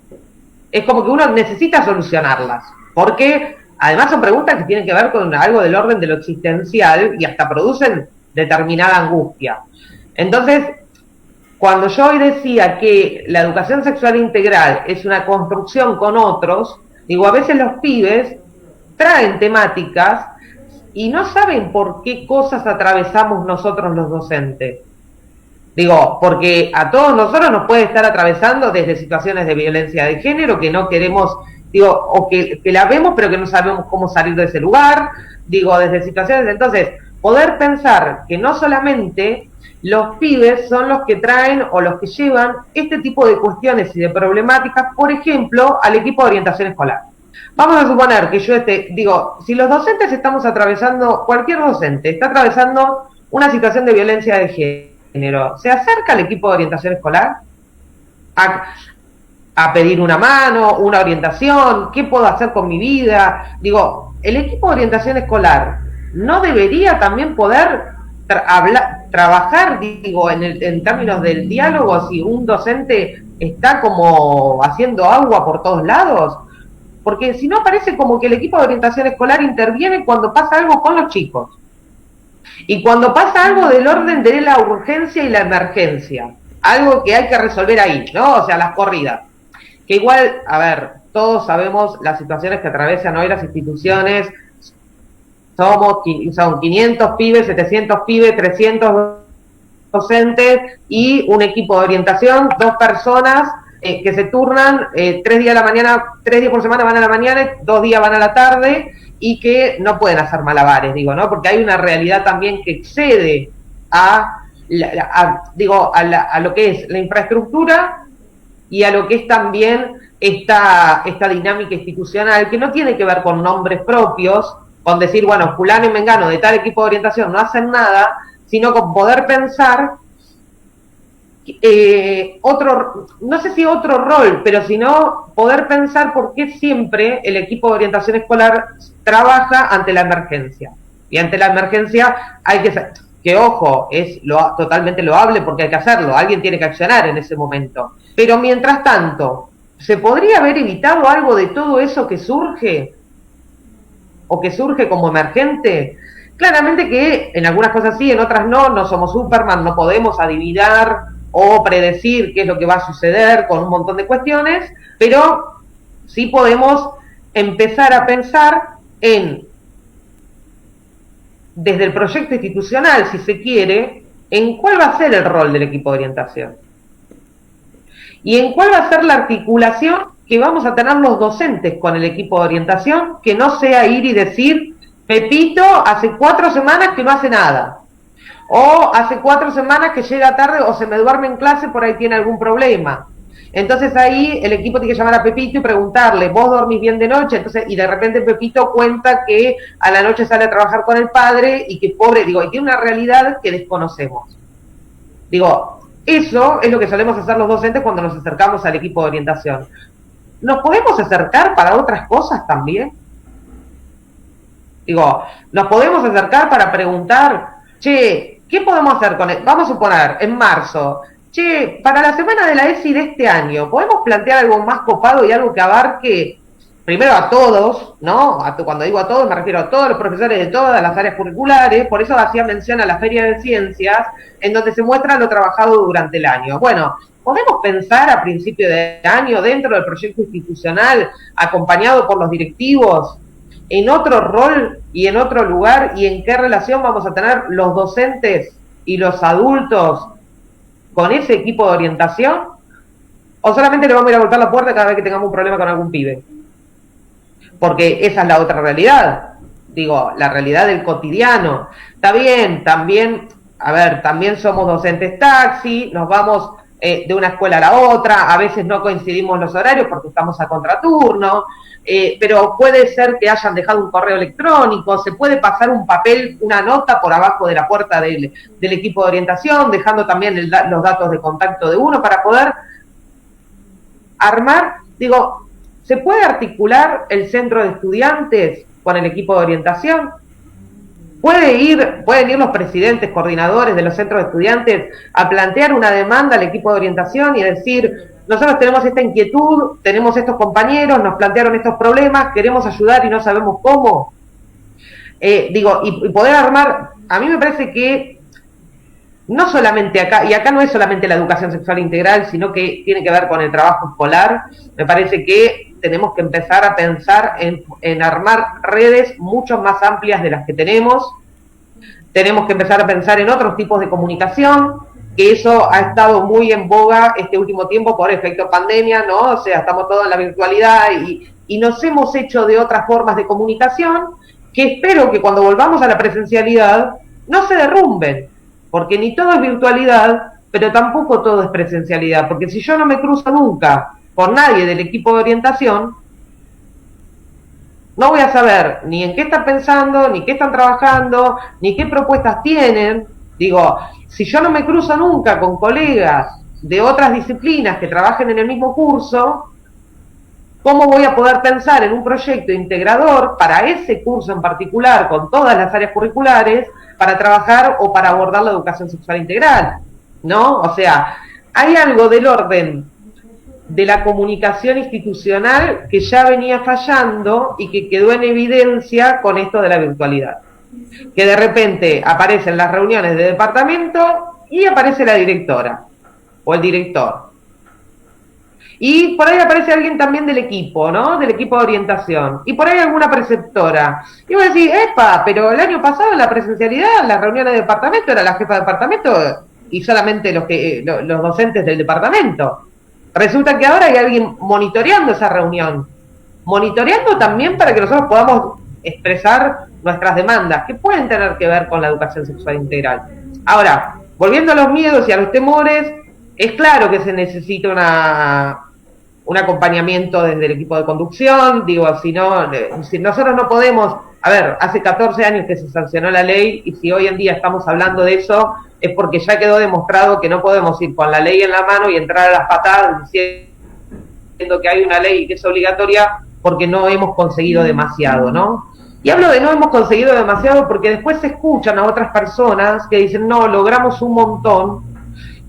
es como que uno necesita solucionarlas, porque además son preguntas que tienen que ver con algo del orden de lo existencial y hasta producen determinada angustia. Entonces, cuando yo hoy decía que la educación sexual integral es una construcción con otros, digo, a veces los pibes traen temáticas y no saben por qué cosas atravesamos nosotros los docentes. Digo, porque a todos nosotros nos puede estar atravesando desde situaciones de violencia de género que no queremos, digo, o que la vemos pero que no sabemos cómo salir de ese lugar, digo, desde situaciones, entonces, poder pensar que no solamente los pibes son los que traen o los que llevan este tipo de cuestiones y de problemáticas, por ejemplo, al equipo de orientación escolar. Vamos a suponer que yo digo, si los docentes estamos atravesando, cualquier docente está atravesando una situación de violencia de género, ¿se acerca al equipo de orientación escolar a pedir una mano, una orientación? ¿Qué puedo hacer con mi vida? Digo, el equipo de orientación escolar no debería también poder trabajar, digo, en términos del diálogo, si un docente está como haciendo agua por todos lados, porque si no parece como que el equipo de orientación escolar interviene cuando pasa algo con los chicos. Y cuando pasa algo del orden de la urgencia y la emergencia, algo que hay que resolver ahí, ¿no? O sea, las corridas. Que igual, a ver, todos sabemos las situaciones que atraviesan hoy las instituciones. Son 500 pibes, 700 pibes, 300 docentes y un equipo de orientación, 2 personas que se turnan 3 días a la mañana, 3 días por semana van a la mañana, 2 días van a la tarde, y que no pueden hacer malabares, digo, ¿no? Porque hay una realidad también que excede a lo que es la infraestructura y a lo que es también esta dinámica institucional, que no tiene que ver con nombres propios, con decir, bueno, fulano y mengano de tal equipo de orientación no hacen nada, sino con poder pensar no sé si otro rol, pero sino poder pensar por qué siempre el equipo de orientación escolar trabaja ante la emergencia. Y ante la emergencia hay que ojo, es totalmente loable porque hay que hacerlo, alguien tiene que accionar en ese momento. Pero mientras tanto, ¿se podría haber evitado algo de todo eso que surge? ¿O que surge como emergente? Claramente que en algunas cosas sí, en otras no somos Superman, no podemos adivinar o predecir qué es lo que va a suceder con un montón de cuestiones, pero sí podemos empezar a pensar desde el proyecto institucional, si se quiere, en cuál va a ser el rol del equipo de orientación. Y en cuál va a ser la articulación que vamos a tener los docentes con el equipo de orientación, que no sea ir y decir, Pepito hace 4 semanas que no hace nada. O hace 4 semanas que llega tarde o se me duerme en clase, por ahí tiene algún problema. Entonces ahí el equipo tiene que llamar a Pepito y preguntarle, ¿vos dormís bien de noche? Entonces, y de repente Pepito cuenta que a la noche sale a trabajar con el padre y que pobre, digo, y tiene una realidad que desconocemos. Digo, eso es lo que solemos hacer los docentes cuando nos acercamos al equipo de orientación. ¿Nos podemos acercar para otras cosas también? Digo, ¿nos podemos acercar para preguntar, che, ¿qué podemos hacer con él? Vamos a suponer, en marzo, che, para la semana de la ESI de este año, ¿podemos plantear algo más copado y algo que abarque, primero a todos, ¿no? Cuando digo a todos, me refiero a todos los profesores de todas las áreas curriculares, por eso hacía mención a la Feria de Ciencias, en donde se muestra lo trabajado durante el año. Bueno, ¿podemos pensar a principio de año, dentro del proyecto institucional, acompañado por los directivos, en otro rol y en otro lugar, y en qué relación vamos a tener los docentes y los adultos con ese equipo de orientación? ¿O solamente le vamos a ir a golpear la puerta cada vez que tengamos un problema con algún pibe? Porque esa es la otra realidad, digo, la realidad del cotidiano. Está bien, también, a ver, también somos docentes taxi, nos vamos de una escuela a la otra, a veces no coincidimos los horarios porque estamos a contraturno, pero puede ser que hayan dejado un correo electrónico, se puede pasar un papel, una nota por abajo de la puerta del equipo de orientación, dejando también los datos de contacto de uno para poder armar, digo, ¿se puede articular el centro de estudiantes con el equipo de orientación? Pueden ir los presidentes, coordinadores de los centros de estudiantes a plantear una demanda al equipo de orientación y decir, nosotros tenemos esta inquietud, tenemos estos compañeros, nos plantearon estos problemas, queremos ayudar y no sabemos cómo. Y poder armar, a mí me parece que no solamente acá, y acá no es solamente la educación sexual integral, sino que tiene que ver con el trabajo escolar, me parece que tenemos que empezar a pensar en armar redes mucho más amplias de las que tenemos que empezar a pensar en otros tipos de comunicación, que eso ha estado muy en boga este último tiempo por efecto pandemia, ¿no? O sea, estamos todos en la virtualidad y nos hemos hecho de otras formas de comunicación que espero que cuando volvamos a la presencialidad no se derrumben, porque ni todo es virtualidad, pero tampoco todo es presencialidad, porque si yo no me cruzo nunca por nadie del equipo de orientación, no voy a saber ni en qué están pensando, ni qué están trabajando, ni qué propuestas tienen. Digo, si yo no me cruzo nunca con colegas de otras disciplinas que trabajen en el mismo curso, ¿cómo voy a poder pensar en un proyecto integrador para ese curso en particular, con todas las áreas curriculares, para trabajar o para abordar la educación sexual integral? ¿No? O sea, hay algo del orden de la comunicación institucional que ya venía fallando y que quedó en evidencia con esto de la virtualidad. Que de repente aparecen las reuniones de departamento y aparece la directora o el director. Y por ahí aparece alguien también del equipo, ¿no? Del equipo de orientación. Y por ahí alguna preceptora. Y vos decís, epa, pero el año pasado en la presencialidad, las reuniones de departamento era la jefa de departamento y solamente los docentes del departamento. Resulta que ahora hay alguien monitoreando esa reunión, monitoreando también para que nosotros podamos expresar nuestras demandas, que pueden tener que ver con la educación sexual integral. Ahora, volviendo a los miedos y a los temores, es claro que se necesita un acompañamiento desde el equipo de conducción, digo, si nosotros no podemos, a ver, hace 14 años que se sancionó la ley, y si hoy en día estamos hablando de eso, es porque ya quedó demostrado que no podemos ir con la ley en la mano y entrar a las patadas diciendo que hay una ley que es obligatoria porque no hemos conseguido demasiado, ¿no? Y hablo de no hemos conseguido demasiado porque después se escuchan a otras personas que dicen, no, logramos un montón,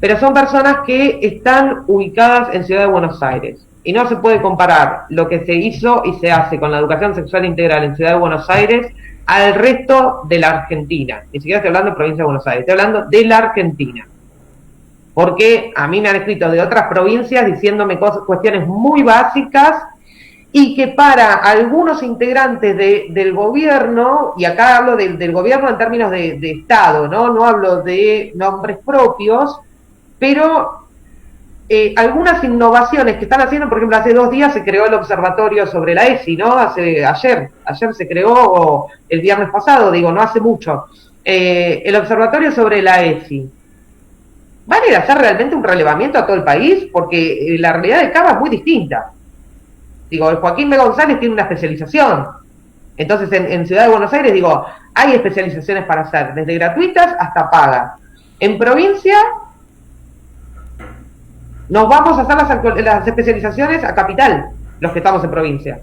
pero son personas que están ubicadas en Ciudad de Buenos Aires. Y no se puede comparar lo que se hizo y se hace con la educación sexual integral en Ciudad de Buenos Aires al resto de la Argentina. Ni siquiera estoy hablando de provincia de Buenos Aires, estoy hablando de la Argentina. Porque a mí me han escrito de otras provincias diciéndome cuestiones muy básicas y que para algunos integrantes del gobierno, y acá hablo del gobierno en términos de Estado, no hablo de nombres propios, pero algunas innovaciones que están haciendo, por ejemplo, hace 2 días se creó el observatorio sobre la ESI, ¿no? Ayer se creó, o el viernes pasado, digo, no hace mucho, el observatorio sobre la ESI. ¿Van a ir a hacer realmente un relevamiento a todo el país? Porque la realidad de Cava es muy distinta. Digo, el Joaquín B. González tiene una especialización. Entonces, en Ciudad de Buenos Aires, digo, hay especializaciones para hacer, desde gratuitas hasta pagas. En provincia, nos vamos a hacer las especializaciones a capital, los que estamos en provincia.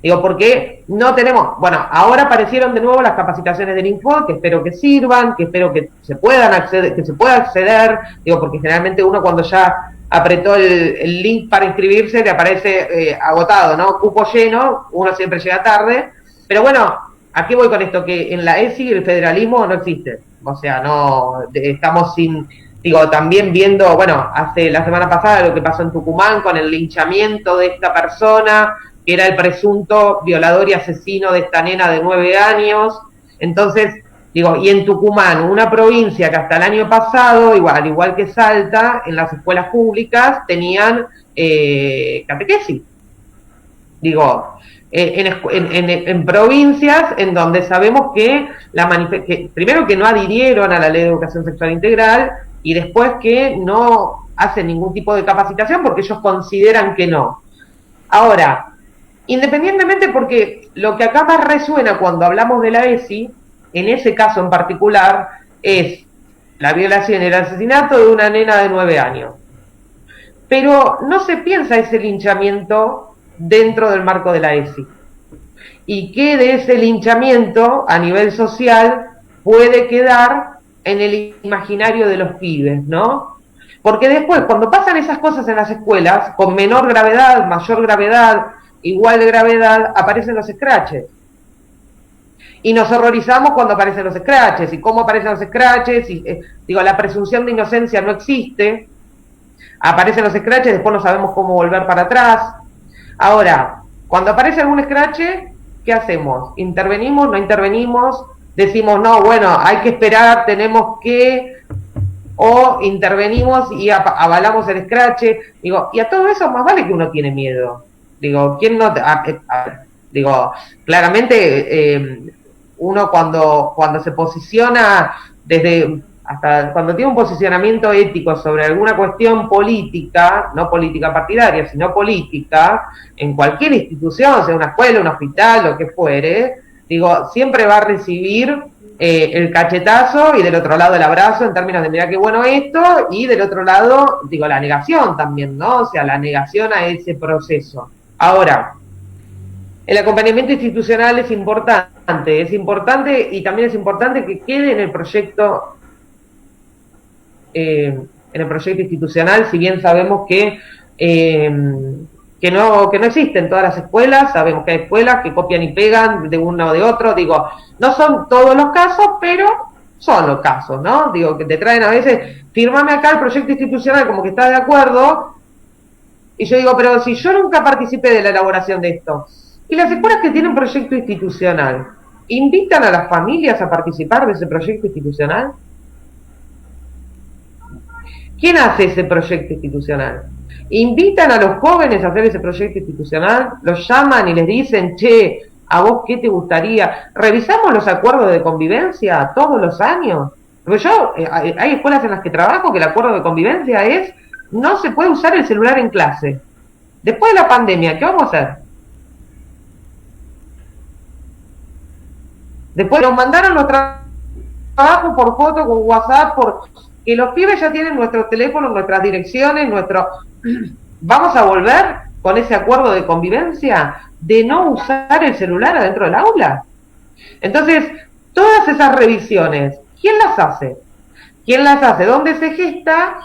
Digo, porque no tenemos, bueno, ahora aparecieron de nuevo las capacitaciones del Info, que espero que sirvan, que espero que se puedan acceder, que se pueda acceder, digo, porque generalmente uno cuando ya apretó el link para inscribirse le aparece agotado, ¿no? Cupo lleno, uno siempre llega tarde, pero bueno, ¿a qué voy con esto? Que en la ESI el federalismo no existe, o sea, no, estamos sin... Digo, también viendo, bueno, hace la semana pasada lo que pasó en Tucumán con el linchamiento de esta persona, que era el presunto violador y asesino de esta nena de 9 años. Entonces, digo, y en Tucumán, una provincia que hasta el año pasado, al igual que Salta, en las escuelas públicas tenían catequesis. Digo, en provincias en donde sabemos que, primero que no adhirieron a la ley de educación sexual integral y después que no hacen ningún tipo de capacitación porque ellos consideran que no. Ahora, independientemente, porque lo que acá más resuena cuando hablamos de la ESI, en ese caso en particular, es la violación y el asesinato de una nena de 9 años. Pero no se piensa ese linchamiento dentro del marco de la ESI. Y qué de ese linchamiento a nivel social puede quedar en el imaginario de los pibes, ¿no? Porque después, cuando pasan esas cosas en las escuelas, con menor gravedad, mayor gravedad, igual de gravedad, aparecen los scratches. Y nos horrorizamos cuando aparecen los scratches. ¿Y cómo aparecen los scratches? Y, la presunción de inocencia no existe. Aparecen los scratches, después no sabemos cómo volver para atrás. Ahora, cuando aparece algún scratch, ¿qué hacemos? ¿Intervenimos? ¿No intervenimos? Decimos, no, bueno, hay que esperar, tenemos que... O intervenimos y avalamos el scratch. Y a todo eso más vale que uno tiene miedo. ¿Quién no? Claramente uno cuando se posiciona hasta cuando tiene un posicionamiento ético sobre alguna cuestión política, no política partidaria, sino política, en cualquier institución, sea una escuela, un hospital, lo que fuere, siempre va a recibir el cachetazo y del otro lado el abrazo en términos de mirá qué bueno esto, y del otro lado, la negación también, ¿no? O sea, la negación a ese proceso. Ahora, el acompañamiento institucional es importante y también es importante que quede en el proyecto institucional, si bien sabemos que no existe en todas las escuelas. Sabemos que hay escuelas que copian y pegan de uno o de otro, no son todos los casos, pero son los casos, ¿no? Que te traen a veces, firmame acá el proyecto institucional como que estás de acuerdo, y yo digo, pero si yo nunca participé de la elaboración de esto, y las escuelas que tienen proyecto institucional, ¿invitan a las familias a participar de ese proyecto institucional? ¿Quién hace ese proyecto institucional? ¿Invitan a los jóvenes a hacer ese proyecto institucional? ¿Los llaman y les dicen, che, ¿a vos qué te gustaría? ¿Revisamos los acuerdos de convivencia todos los años? Porque hay escuelas en las que trabajo que el acuerdo de convivencia es, no se puede usar el celular en clase. Después de la pandemia, ¿qué vamos a hacer? Después nos mandaron los trabajos por foto, con WhatsApp, que los pibes ya tienen nuestros teléfonos, nuestras direcciones, ¿Vamos a volver con ese acuerdo de convivencia de no usar el celular adentro del aula? Entonces, todas esas revisiones, ¿quién las hace? ¿Quién las hace? ¿Dónde se gesta?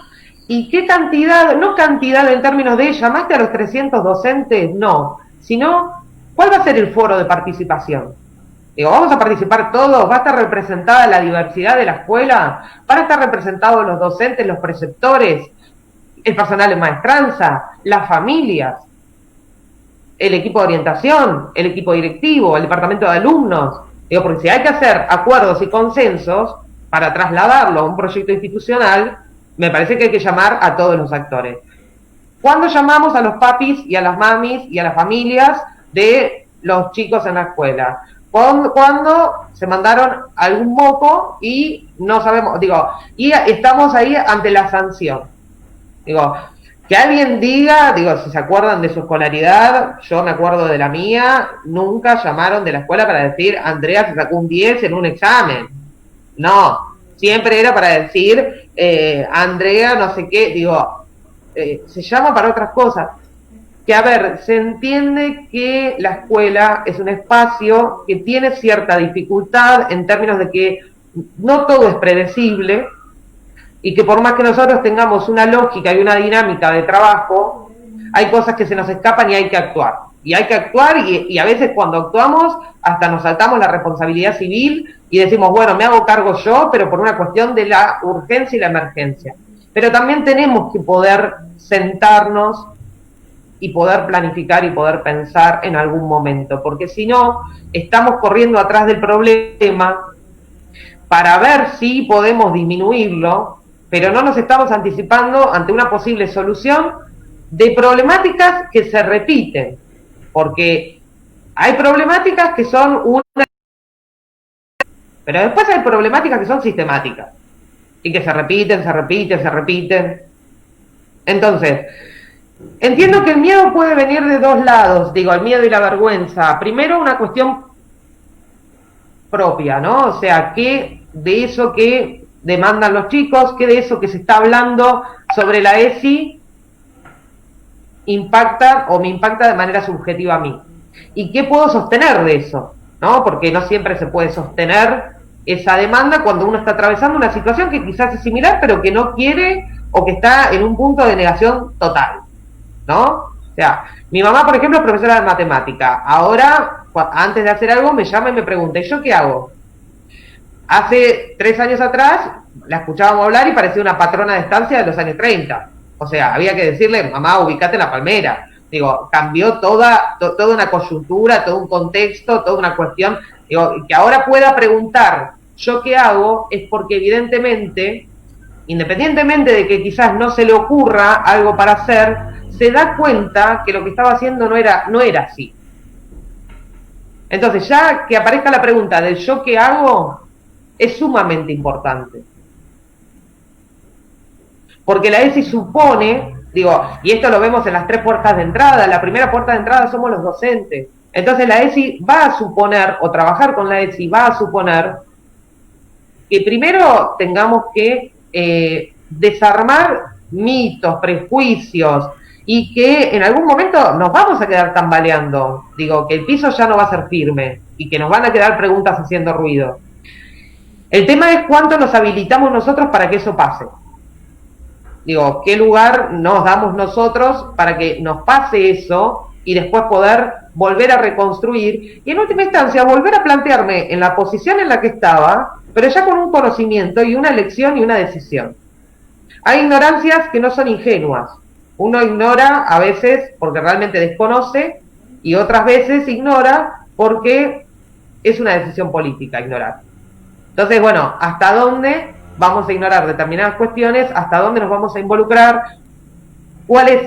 ¿Y qué cantidad? No cantidad en términos de llamaste a los 300 docentes, no, sino ¿cuál va a ser el foro de participación? ¿Vamos a participar todos? ¿Va a estar representada la diversidad de la escuela? ¿Van a estar representados los docentes, los preceptores, el personal de maestranza, las familias, el equipo de orientación, el equipo directivo, el departamento de alumnos? Porque si hay que hacer acuerdos y consensos para trasladarlo a un proyecto institucional, me parece que hay que llamar a todos los actores. ¿Cuándo llamamos a los papis y a las mamis y a las familias de los chicos en la escuela? Cuando se mandaron algún moco y no sabemos, y estamos ahí ante la sanción. Que alguien diga, si se acuerdan de su escolaridad, yo me acuerdo de la mía, nunca llamaron de la escuela para decir, Andrea se sacó un 10 en un examen. No, siempre era para decir, Andrea no sé qué, se llama para otras cosas. Que, a ver, se entiende que la escuela es un espacio que tiene cierta dificultad en términos de que no todo es predecible y que por más que nosotros tengamos una lógica y una dinámica de trabajo, hay cosas que se nos escapan y hay que actuar. Y hay que actuar y a veces cuando actuamos hasta nos saltamos la responsabilidad civil y decimos, bueno, me hago cargo yo, pero por una cuestión de la urgencia y la emergencia. Pero también tenemos que poder sentarnos y poder planificar y poder pensar en algún momento, porque si no, estamos corriendo atrás del problema para ver si podemos disminuirlo, pero no nos estamos anticipando ante una posible solución de problemáticas que se repiten, porque hay problemáticas que son pero después hay problemáticas que son sistemáticas y que se repiten, se repiten, se repiten. Entonces, entiendo que el miedo puede venir de dos lados, digo, el miedo y la vergüenza. Primero, una cuestión propia, ¿no? O sea, ¿qué de eso que demandan los chicos, qué de eso que se está hablando sobre la ESI impacta o me impacta de manera subjetiva a mí? ¿Y qué puedo sostener de eso? ¿No? Porque no siempre se puede sostener esa demanda cuando uno está atravesando una situación que quizás es similar, pero que no quiere o que está en un punto de negación total, ¿no? O sea, mi mamá, por ejemplo, es profesora de matemática. Ahora, antes de hacer algo, me llama y me pregunta, ¿y yo qué hago? Hace 3 años atrás, la escuchábamos hablar y parecía una patrona de estancia de los años 30. O sea, había que decirle, mamá, ubicate en la palmera. Digo, cambió toda una coyuntura, todo un contexto, toda una cuestión. Digo, que ahora pueda preguntar, ¿yo qué hago? Es porque evidentemente, independientemente de que quizás no se le ocurra algo para hacer, se da cuenta que lo que estaba haciendo no era así. Entonces, ya que aparezca la pregunta del ¿yo qué hago? Es sumamente importante. Porque la ESI supone, digo, y esto lo vemos en las 3 puertas de entrada, la primera puerta de entrada somos los docentes. Entonces la ESI va a suponer, o trabajar con la ESI va a suponer, que primero tengamos que desarmar mitos, prejuicios, y que en algún momento nos vamos a quedar tambaleando. Digo, que el piso ya no va a ser firme, y que nos van a quedar preguntas haciendo ruido. El tema es cuánto nos habilitamos nosotros para que eso pase. Digo, ¿qué lugar nos damos nosotros para que nos pase eso y después poder volver a reconstruir? Y en última instancia, volver a plantearme en la posición en la que estaba, pero ya con un conocimiento y una elección y una decisión. Hay ignorancias que no son ingenuas. Uno ignora a veces porque realmente desconoce y otras veces ignora porque es una decisión política ignorar. Entonces, bueno, ¿hasta dónde vamos a ignorar determinadas cuestiones? ¿Hasta dónde nos vamos a involucrar? ¿Cuál es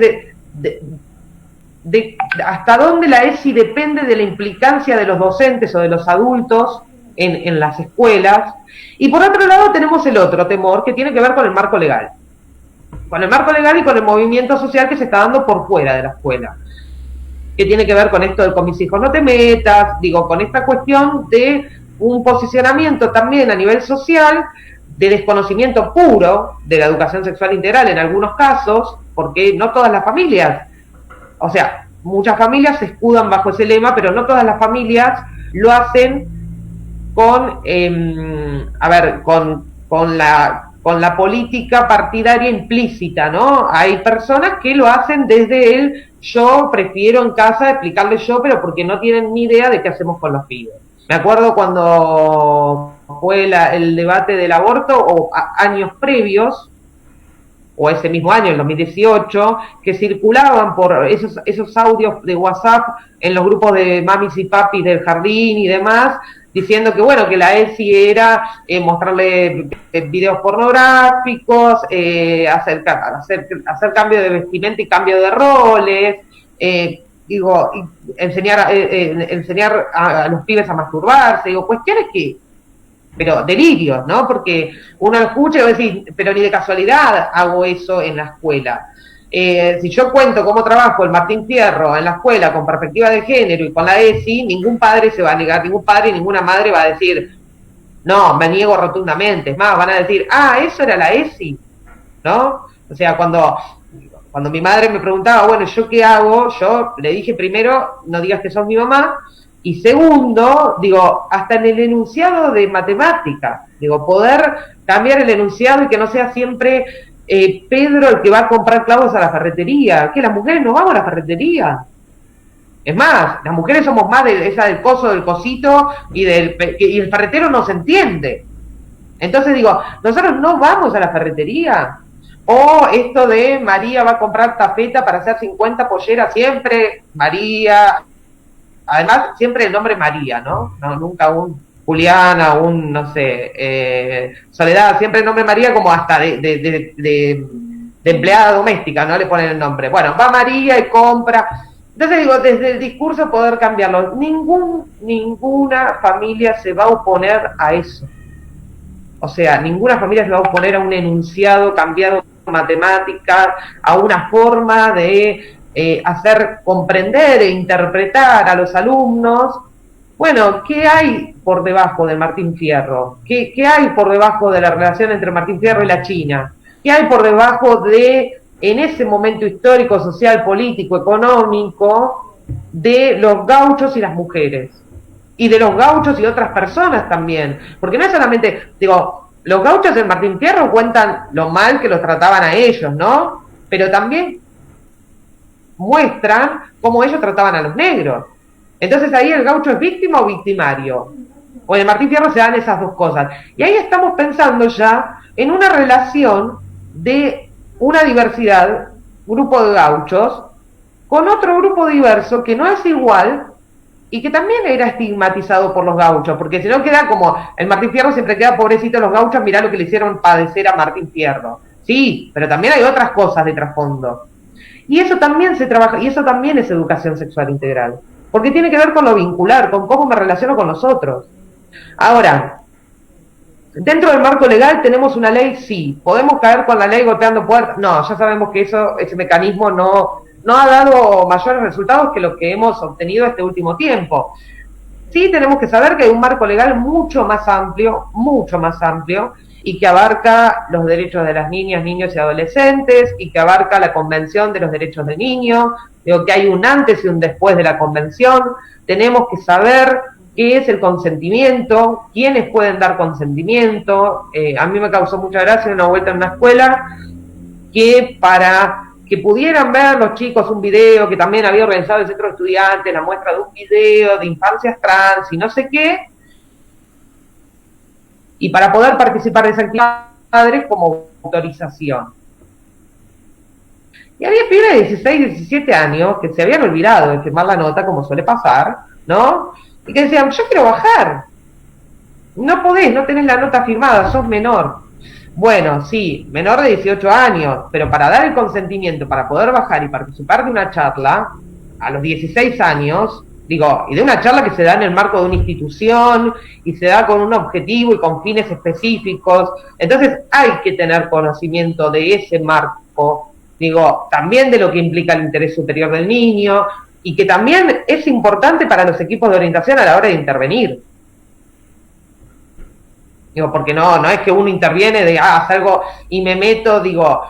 hasta dónde la ESI depende de la implicancia de los docentes o de los adultos en las escuelas? Y por otro lado tenemos el otro temor que tiene que ver con el marco legal. Con el marco legal y con el movimiento social que se está dando por fuera de la escuela. Que tiene que ver con esto de con mis hijos no te metas, digo, con esta cuestión de un posicionamiento también a nivel social de desconocimiento puro de la educación sexual integral en algunos casos, porque no todas las familias, o sea, muchas familias se escudan bajo ese lema, pero no todas las familias lo hacen con, con la política partidaria implícita, ¿no? Hay personas que lo hacen desde el yo prefiero en casa explicarles yo, pero porque no tienen ni idea de qué hacemos con los pibes. Me acuerdo cuando fue el debate del aborto, o años previos, o ese mismo año, el 2018, que circulaban por esos audios de WhatsApp en los grupos de mamis y papis del jardín y demás, diciendo que bueno, que la ESI era mostrarle videos pornográficos, hacer cambio de vestimenta y cambio de roles, enseñar a los pibes a masturbarse, digo, cuestiones que, pero delirios, ¿no? Porque uno lo escucha y va a decir, pero ni de casualidad hago eso en la escuela. Si yo cuento cómo trabajo el Martín Fierro en la escuela con perspectiva de género y con la ESI, ningún padre se va a negar, ningún padre y ninguna madre va a decir, no, me niego rotundamente. Es más, van a decir, eso era la ESI, ¿no? O sea, cuando mi madre me preguntaba, bueno, ¿yo qué hago? Yo le dije primero, no digas que sos mi mamá, y segundo, digo, hasta en el enunciado de matemáticas, digo, poder cambiar el enunciado y que no sea siempre Pedro el que va a comprar clavos a la ferretería, que las mujeres no vamos a la ferretería. Es más, las mujeres somos más de esa del coso, del cosito, y el ferretero no se entiende. Entonces digo, nosotros no vamos a la ferretería. O esto de María va a comprar tafeta para hacer 50 polleras, siempre María, además siempre el nombre María, ¿no? No, nunca un Juliana, no sé, Soledad, siempre el nombre María como hasta de empleada doméstica, ¿no? Le ponen el nombre. Bueno, va María y compra. Entonces digo, desde el discurso poder cambiarlo. Ninguna familia se va a oponer a eso. O sea, ninguna familia se va a oponer a un enunciado cambiado de matemática, a una forma de hacer comprender e interpretar a los alumnos. Bueno, ¿qué hay por debajo de Martín Fierro? ¿Qué hay por debajo de la relación entre Martín Fierro y la China? ¿Qué hay por debajo de, en ese momento histórico, social, político, económico, de los gauchos y las mujeres? Y de los gauchos y otras personas también. Porque no es solamente, digo, los gauchos en Martín Fierro cuentan lo mal que los trataban a ellos, ¿no? Pero también muestran cómo ellos trataban a los negros. Entonces ahí el gaucho es víctima o victimario. O en Martín Fierro se dan esas dos cosas. Y ahí estamos pensando ya en una relación de una diversidad, grupo de gauchos, con otro grupo diverso que no es igual y que también era estigmatizado por los gauchos, porque si no queda como, el Martín Fierro siempre queda pobrecito los gauchos, mirá lo que le hicieron padecer a Martín Fierro. Sí, pero también hay otras cosas de trasfondo. Y eso también se trabaja, y eso también es educación sexual integral, porque tiene que ver con lo vincular, con cómo me relaciono con los otros. Ahora, dentro del marco legal tenemos una ley, sí. ¿Podemos caer con la ley golpeando puertas? No, ya sabemos que ese mecanismo no ha dado mayores resultados que los que hemos obtenido este último tiempo. Sí tenemos que saber que hay un marco legal mucho más amplio, y que abarca los derechos de las niñas, niños y adolescentes, y que abarca la Convención de los Derechos del Niño. Digo que hay un antes y un después de la Convención. Tenemos que saber qué es el consentimiento, quiénes pueden dar consentimiento. A mí me causó mucha gracia una vuelta en una escuela que para que pudieran ver los chicos un video que también había organizado el Centro de Estudiantes, la muestra de un video de infancias trans y no sé qué, y para poder participar de esa actividad padres como autorización. Y había pibes de 16, 17 años que se habían olvidado de firmar la nota, como suele pasar, ¿no? Y que decían, yo quiero bajar. No podés, no tenés la nota firmada, sos menor. Bueno, sí, menor de 18 años, pero para dar el consentimiento, para poder bajar y participar de una charla, a los 16 años, digo, y de una charla que se da en el marco de una institución, y se da con un objetivo y con fines específicos, entonces hay que tener conocimiento de ese marco, digo, también de lo que implica el interés superior del niño, y que también es importante para los equipos de orientación a la hora de intervenir. Digo, porque no es que uno interviene de, salgo y me meto, digo,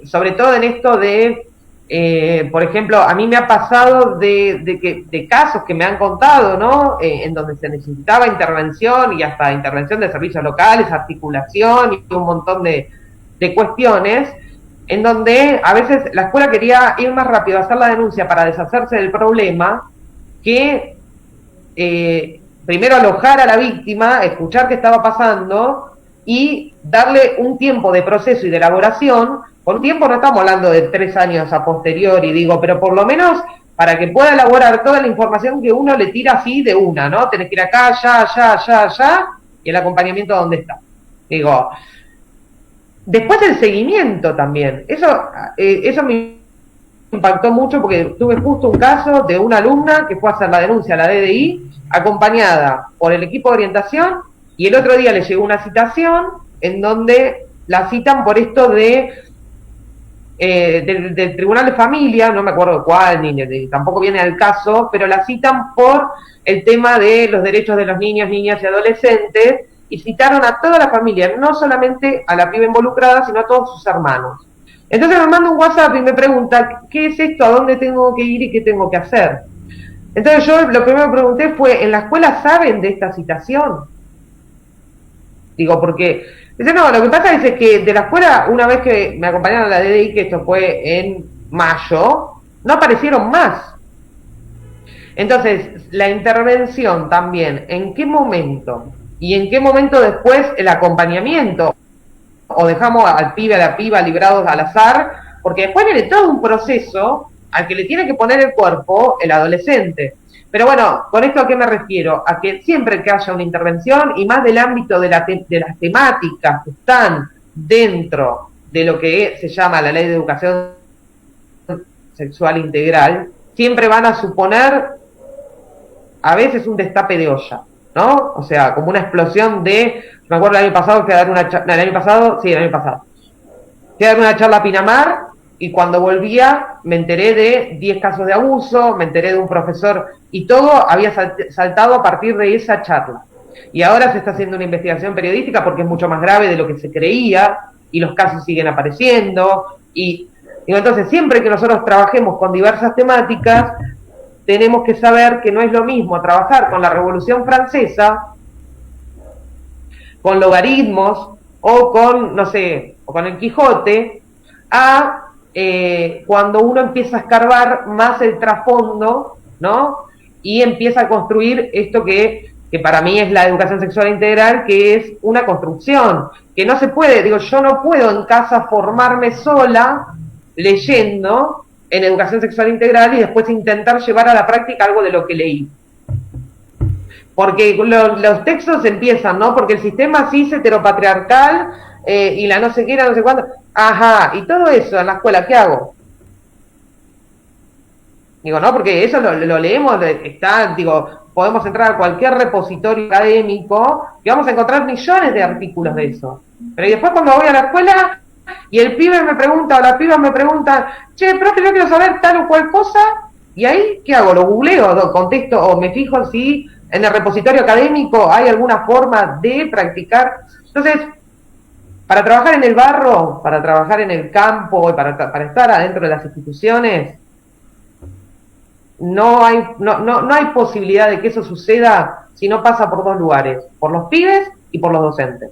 sobre todo en esto de, por ejemplo, a mí me ha pasado de casos que me han contado, ¿no? En donde se necesitaba intervención y hasta intervención de servicios locales, articulación y un montón de cuestiones, en donde a veces la escuela quería ir más rápido a hacer la denuncia para deshacerse del problema que primero alojar a la víctima, escuchar qué estaba pasando y darle un tiempo de proceso y de elaboración. Por un tiempo no estamos hablando de 3 años a posteriori, digo, pero por lo menos para que pueda elaborar toda la información que uno le tira así de una, ¿no? Tenés que ir acá, ya, y el acompañamiento dónde está. Digo, después el seguimiento también, eso me impactó mucho porque tuve justo un caso de una alumna que fue a hacer la denuncia a la DDI, acompañada por el equipo de orientación, y el otro día le llegó una citación en donde la citan por esto del Tribunal de Familia, no me acuerdo cuál, tampoco viene al caso, pero la citan por el tema de los derechos de los niños, niñas y adolescentes, y citaron a toda la familia, no solamente a la piba involucrada, sino a todos sus hermanos. Entonces me manda un WhatsApp y me pregunta, ¿qué es esto? ¿A dónde tengo que ir y qué tengo que hacer? Entonces yo lo primero que pregunté fue, ¿en la escuela saben de esta citación? Digo, porque, dice, no, lo que pasa es que de la escuela, una vez que me acompañaron a la DDI, que esto fue en mayo, no aparecieron más. Entonces, la intervención también, ¿en qué momento? Y en qué momento después el acompañamiento, o dejamos al pibe, a la piba librados al azar, porque después viene todo un proceso al que le tiene que poner el cuerpo el adolescente. Pero bueno, ¿con esto a qué me refiero? A que siempre que haya una intervención, y más del ámbito de las temáticas que están dentro de lo que se llama la Ley de Educación Sexual Integral, siempre van a suponer a veces un destape de olla, ¿no? O sea, como una explosión de... Me acuerdo el año pasado fui a dar una charla... el año pasado. Fui a dar una charla a Pinamar y cuando volvía me enteré de 10 casos de abuso, me enteré de un profesor y todo había saltado a partir de esa charla. Y ahora se está haciendo una investigación periodística porque es mucho más grave de lo que se creía y los casos siguen apareciendo. Y digo, entonces, siempre que nosotros trabajemos con diversas temáticas, tenemos que saber que no es lo mismo trabajar con la Revolución Francesa, con logaritmos o con, no sé, o con el Quijote, a cuando uno empieza a escarbar más el trasfondo, ¿no? Y empieza a construir esto que para mí es la educación sexual integral, que es una construcción, que no se puede, digo, yo no puedo en casa formarme sola leyendo en educación sexual integral y después intentar llevar a la práctica algo de lo que leí. Porque los textos empiezan, ¿no? Porque el sistema cis heteropatriarcal y la no sé qué, no sé cuánto, ajá, y todo eso en la escuela, ¿qué hago? Digo, no, porque eso lo leemos, está, digo, podemos entrar a cualquier repositorio académico y vamos a encontrar millones de artículos de eso. Pero y después cuando voy a la escuela y el pibe me pregunta o la piba me pregunta, che, profe, yo quiero saber tal o cual cosa, y ahí, ¿qué hago? ¿Lo googleo, lo contesto o me fijo si en el repositorio académico hay alguna forma de practicar? Entonces, para trabajar en el barro, para trabajar en el campo y para estar adentro de las instituciones, no hay posibilidad de que eso suceda si no pasa por dos lugares, por los pibes y por los docentes.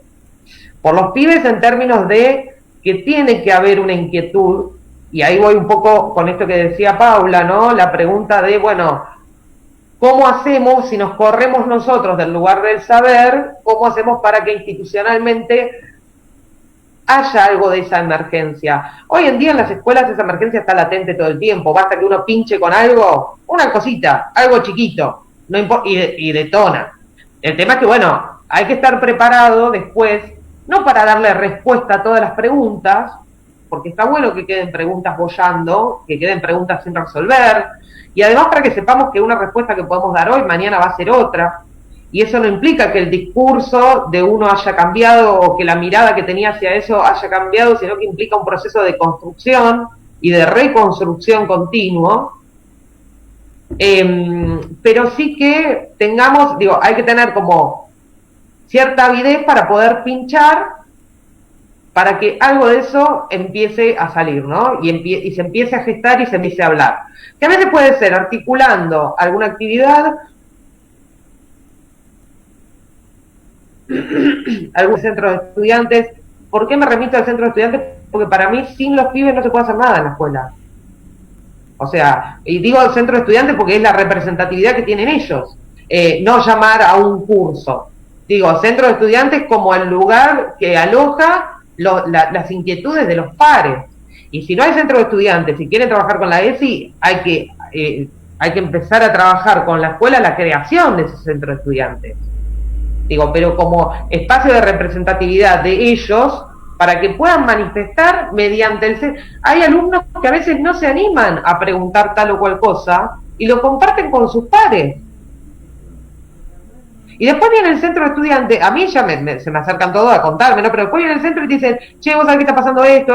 Por los pibes en términos de que tiene que haber una inquietud, y ahí voy un poco con esto que decía Paula, ¿no? La pregunta de, bueno, ¿cómo hacemos si nos corremos nosotros del lugar del saber? ¿Cómo hacemos para que institucionalmente haya algo de esa emergencia? Hoy en día en las escuelas esa emergencia está latente todo el tiempo, basta que uno pinche con algo, una cosita, algo chiquito, no importa, y detona. El tema es que, bueno, hay que estar preparado después, no para darle respuesta a todas las preguntas, porque está bueno que queden preguntas boyando, que queden preguntas sin resolver, y además para que sepamos que una respuesta que podemos dar hoy, mañana va a ser otra, y eso no implica que el discurso de uno haya cambiado o que la mirada que tenía hacia eso haya cambiado, sino que implica un proceso de construcción y de reconstrucción continuo. Pero sí que tengamos, digo, hay que tener como cierta avidez para poder pinchar, para que algo de eso empiece a salir, ¿no? Y se empiece a gestar y se empiece a hablar. Que a veces puede ser articulando alguna actividad, algún centro de estudiantes. ¿Por qué me remito al centro de estudiantes? Porque para mí sin los pibes no se puede hacer nada en la escuela. O sea, y digo centro de estudiantes porque es la representatividad que tienen ellos, no llamar a un curso. Digo, centro de estudiantes como el lugar que aloja las inquietudes de los pares. Y si no hay centro de estudiantes, si quieren trabajar con la ESI, hay que empezar a trabajar con la escuela la creación de ese centro de estudiantes. Digo, pero como espacio de representatividad de ellos, para que puedan manifestar mediante Hay alumnos que a veces no se animan a preguntar tal o cual cosa y lo comparten con sus pares. Y después viene el centro de estudiantes, a mí ya se me acercan todos a contarme, ¿no? Pero después viene el centro y te dicen, che, vos sabés que está pasando esto.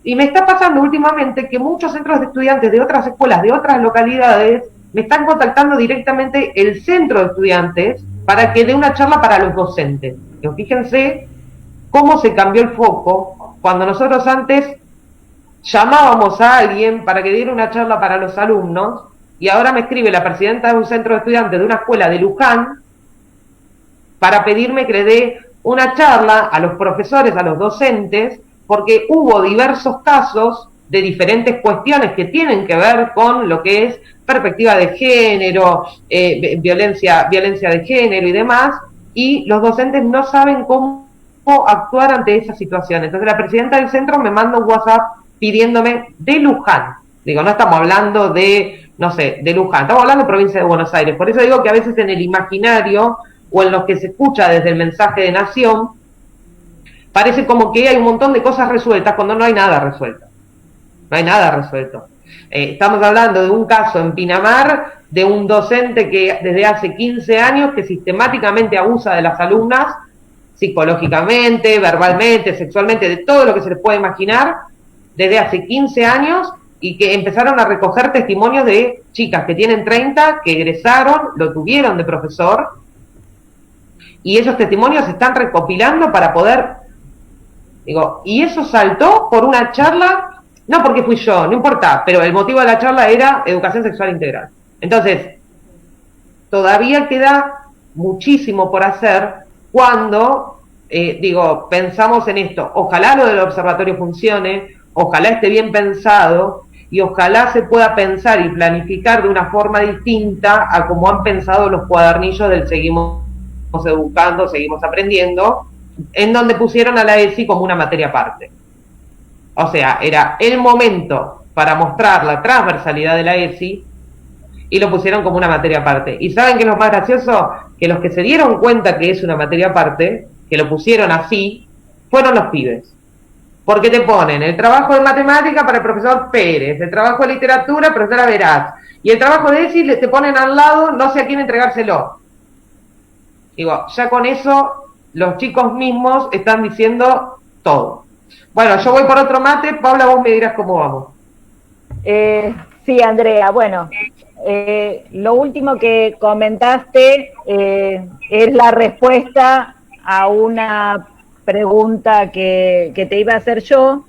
Y me está pasando últimamente que muchos centros de estudiantes de otras escuelas, de otras localidades, me están contactando directamente el centro de estudiantes para que dé una charla para los docentes. Pero fíjense cómo se cambió el foco cuando nosotros antes llamábamos a alguien para que diera una charla para los alumnos, y ahora me escribe la presidenta de un centro de estudiantes de una escuela de Luján para pedirme que le dé una charla a los profesores, a los docentes, porque hubo diversos casos de diferentes cuestiones que tienen que ver con lo que es perspectiva de género, violencia de género y demás, y los docentes no saben cómo actuar ante esa situación. Entonces la presidenta del centro me manda un WhatsApp pidiéndome de Luján. Digo, no estamos hablando de, no sé, de Luján, estamos hablando de provincia de Buenos Aires. Por eso digo que a veces en el imaginario o en lo que se escucha desde el mensaje de Nación, parece como que hay un montón de cosas resueltas cuando no hay nada resuelto. No hay nada resuelto. Estamos hablando de un caso en Pinamar de un docente que desde hace 15 años que sistemáticamente abusa de las alumnas psicológicamente, verbalmente, sexualmente, de todo lo que se les puede imaginar, desde hace 15 años, y que empezaron a recoger testimonios de chicas que tienen 30, que egresaron, lo tuvieron de profesor, y esos testimonios se están recopilando para poder, y eso saltó por una charla, no porque fui yo, no importa, pero el motivo de la charla era educación sexual integral. Entonces, todavía queda muchísimo por hacer cuando, pensamos en esto. Ojalá lo del observatorio funcione, ojalá esté bien pensado y ojalá se pueda pensar y planificar de una forma distinta a como han pensado los cuadernillos del Seguimos Educando, Seguimos Aprendiendo, en donde pusieron a la ESI como una materia aparte. O sea, era el momento para mostrar la transversalidad de la ESI y lo pusieron como una materia aparte. ¿Y saben qué es lo más gracioso? Que los que se dieron cuenta que es una materia aparte, que lo pusieron así, fueron los pibes. Porque te ponen el trabajo de matemática para el profesor Pérez, el trabajo de literatura, profesora Veraz, y el trabajo de ESI te ponen al lado, no sé a quién entregárselo. Ya con eso los chicos mismos están diciendo todo. Bueno, yo voy por otro mate. Paula, vos me dirás cómo vamos. Sí, Andrea, bueno, lo último que comentaste es la respuesta a una pregunta que te iba a hacer yo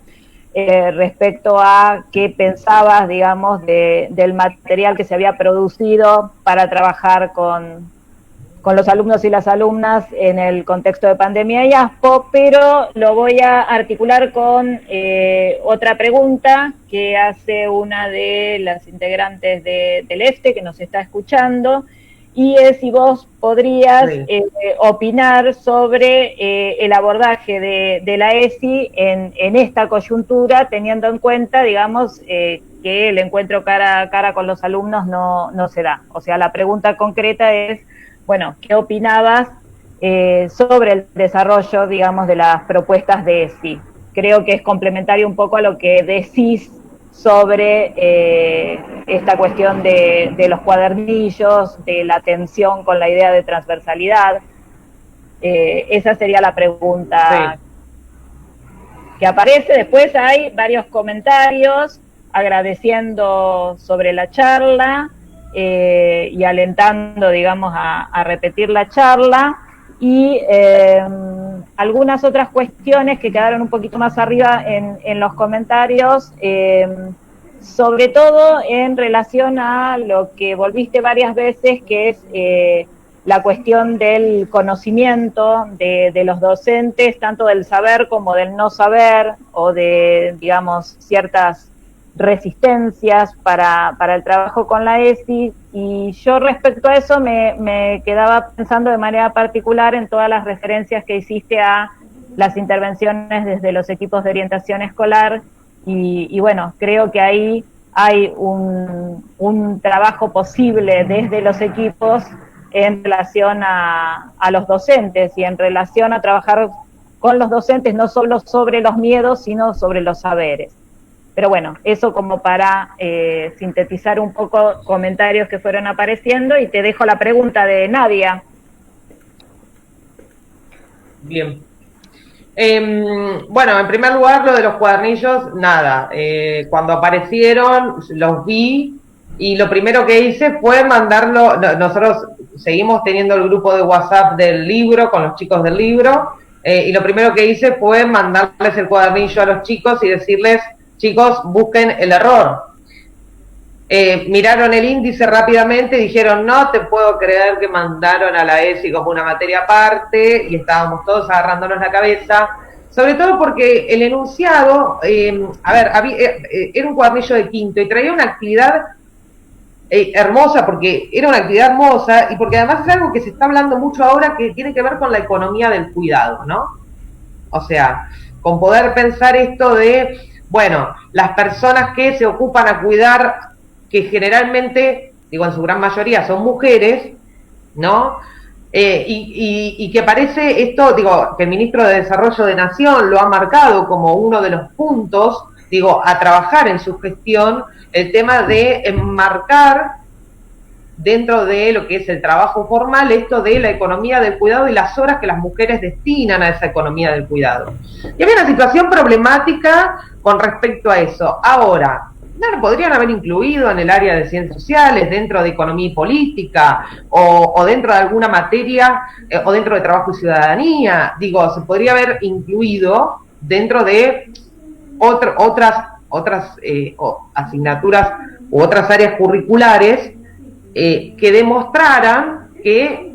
respecto a qué pensabas, digamos, del material que se había producido para trabajar con los alumnos y las alumnas en el contexto de pandemia y ASPO, pero lo voy a articular con otra pregunta que hace una de las integrantes del EFTE que nos está escuchando, y es si vos podrías opinar sobre el abordaje de la ESI en esta coyuntura, teniendo en cuenta, digamos, que el encuentro cara a cara con los alumnos no se da. O sea, la pregunta concreta es, bueno, ¿qué opinabas sobre el desarrollo, digamos, de las propuestas de ESI? Creo que es complementario un poco a lo que decís sobre esta cuestión de los cuadernillos, de la tensión con la idea de transversalidad. Esa sería la pregunta que aparece. Después hay varios comentarios agradeciendo sobre la charla, y alentando, digamos, a repetir la charla, y algunas otras cuestiones que quedaron un poquito más arriba en los comentarios, sobre todo en relación a lo que volviste varias veces, que es la cuestión del conocimiento de los docentes, tanto del saber como del no saber, o de, digamos, ciertas resistencias para el trabajo con la ESI, y yo respecto a eso me quedaba pensando de manera particular en todas las referencias que hiciste a las intervenciones desde los equipos de orientación escolar, y bueno, creo que ahí hay un trabajo posible desde los equipos en relación a los docentes y en relación a trabajar con los docentes no solo sobre los miedos, sino sobre los saberes. Pero bueno, eso como para sintetizar un poco comentarios que fueron apareciendo, y te dejo la pregunta de Nadia. Bien. Bueno, en primer lugar, lo de los cuadernillos, nada. Cuando aparecieron, los vi, y lo primero que hice fue mandarlo. Nosotros seguimos teniendo el grupo de WhatsApp del libro, con los chicos del libro, y lo primero que hice fue mandarles el cuadernillo a los chicos y decirles: chicos, busquen el error. Miraron el índice rápidamente y dijeron: no te puedo creer que mandaron a la ESI como una materia aparte, y estábamos todos agarrándonos la cabeza, sobre todo porque el enunciado, era un cuadernillo de quinto y traía una actividad hermosa, porque era una actividad hermosa, y porque además es algo que se está hablando mucho ahora, que tiene que ver con la economía del cuidado, ¿no? O sea, con poder pensar esto de, bueno, las personas que se ocupan a cuidar, que generalmente, en su gran mayoría son mujeres, ¿no? Y que parece esto, que el ministro de Desarrollo de Nación lo ha marcado como uno de los puntos a trabajar en su gestión el tema de enmarcar dentro de lo que es el trabajo formal esto de la economía del cuidado y las horas que las mujeres destinan a esa economía del cuidado. Y había una situación problemática con respecto a eso. Ahora, no lo podrían haber incluido en el área de ciencias sociales, dentro de economía y política, o dentro de alguna materia, o dentro de trabajo y ciudadanía. Digo, se podría haber incluido dentro de otras asignaturas u otras áreas curriculares que demostraran que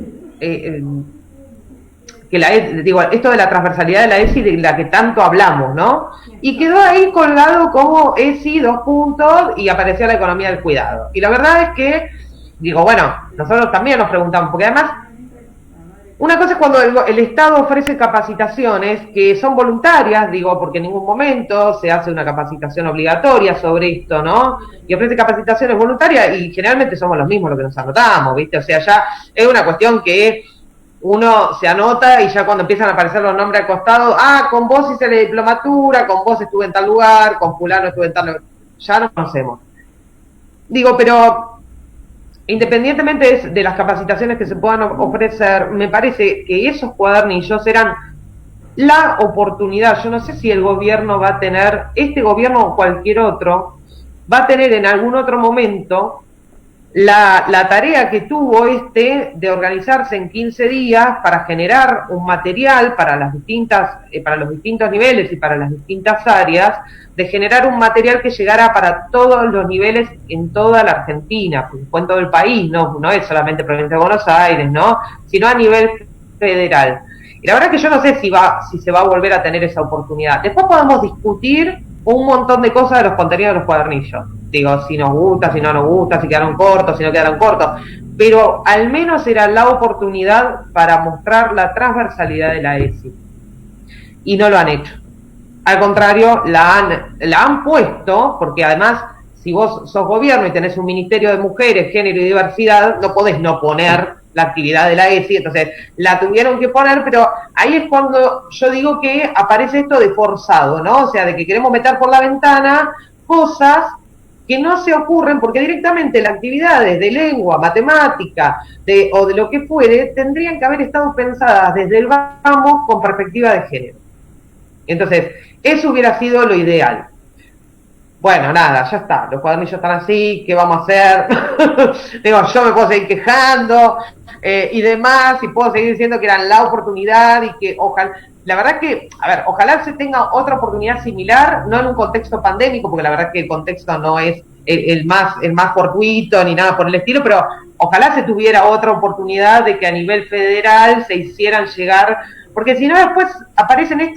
esto de la transversalidad de la ESI, de la que tanto hablamos, ¿no? Y quedó ahí colgado como ESI, 2 puntos, y aparecía la economía del cuidado. Y la verdad es que, bueno, nosotros también nos preguntamos, porque además, una cosa es cuando el Estado ofrece capacitaciones que son voluntarias, porque en ningún momento se hace una capacitación obligatoria sobre esto, ¿no? Y ofrece capacitaciones voluntarias y generalmente somos los mismos los que nos anotamos, ¿viste? O sea, ya es una cuestión que uno se anota y ya cuando empiezan a aparecer los nombres al costado, con vos hice la diplomatura, con vos estuve en tal lugar, con fulano estuve en tal lugar, ya nos conocemos. Pero independientemente de las capacitaciones que se puedan ofrecer, me parece que esos cuadernillos eran la oportunidad. Yo no sé si el gobierno va a tener, este gobierno o cualquier otro, va a tener en algún otro momento la tarea que tuvo de organizarse en 15 días para generar un material para los distintos niveles y para las distintas áreas, de generar un material que llegara para todos los niveles en toda la Argentina, porque fue en todo el país, no es solamente provincia de Buenos Aires, ¿no? Sino a nivel federal. Y la verdad es que yo no sé si se va a volver a tener esa oportunidad. Después podemos discutir un montón de cosas de los contenidos de los cuadernillos. Si nos gusta, si no nos gusta, si quedaron cortos, si no quedaron cortos. Pero al menos era la oportunidad para mostrar la transversalidad de la ESI. Y no lo han hecho. Al contrario, la han puesto, porque además, si vos sos gobierno y tenés un Ministerio de Mujeres, Género y Diversidad, no podés no poner la actividad de la ESI, entonces la tuvieron que poner, pero ahí es cuando yo digo que aparece esto de forzado, ¿no? O sea, de que queremos meter por la ventana cosas que no se ocurren, porque directamente las actividades de lengua, matemática, o de lo que fuere, tendrían que haber estado pensadas desde el vamos con perspectiva de género. Entonces, eso hubiera sido lo ideal. Bueno, nada, ya está, los cuadernillos están así, ¿qué vamos a hacer? Yo me puedo seguir quejando y demás, y puedo seguir diciendo que eran la oportunidad y que ojalá, la verdad que, ojalá se tenga otra oportunidad similar, no en un contexto pandémico, porque la verdad que el contexto no es el más fortuito ni nada por el estilo, pero ojalá se tuviera otra oportunidad de que a nivel federal se hicieran llegar, porque si no después aparecen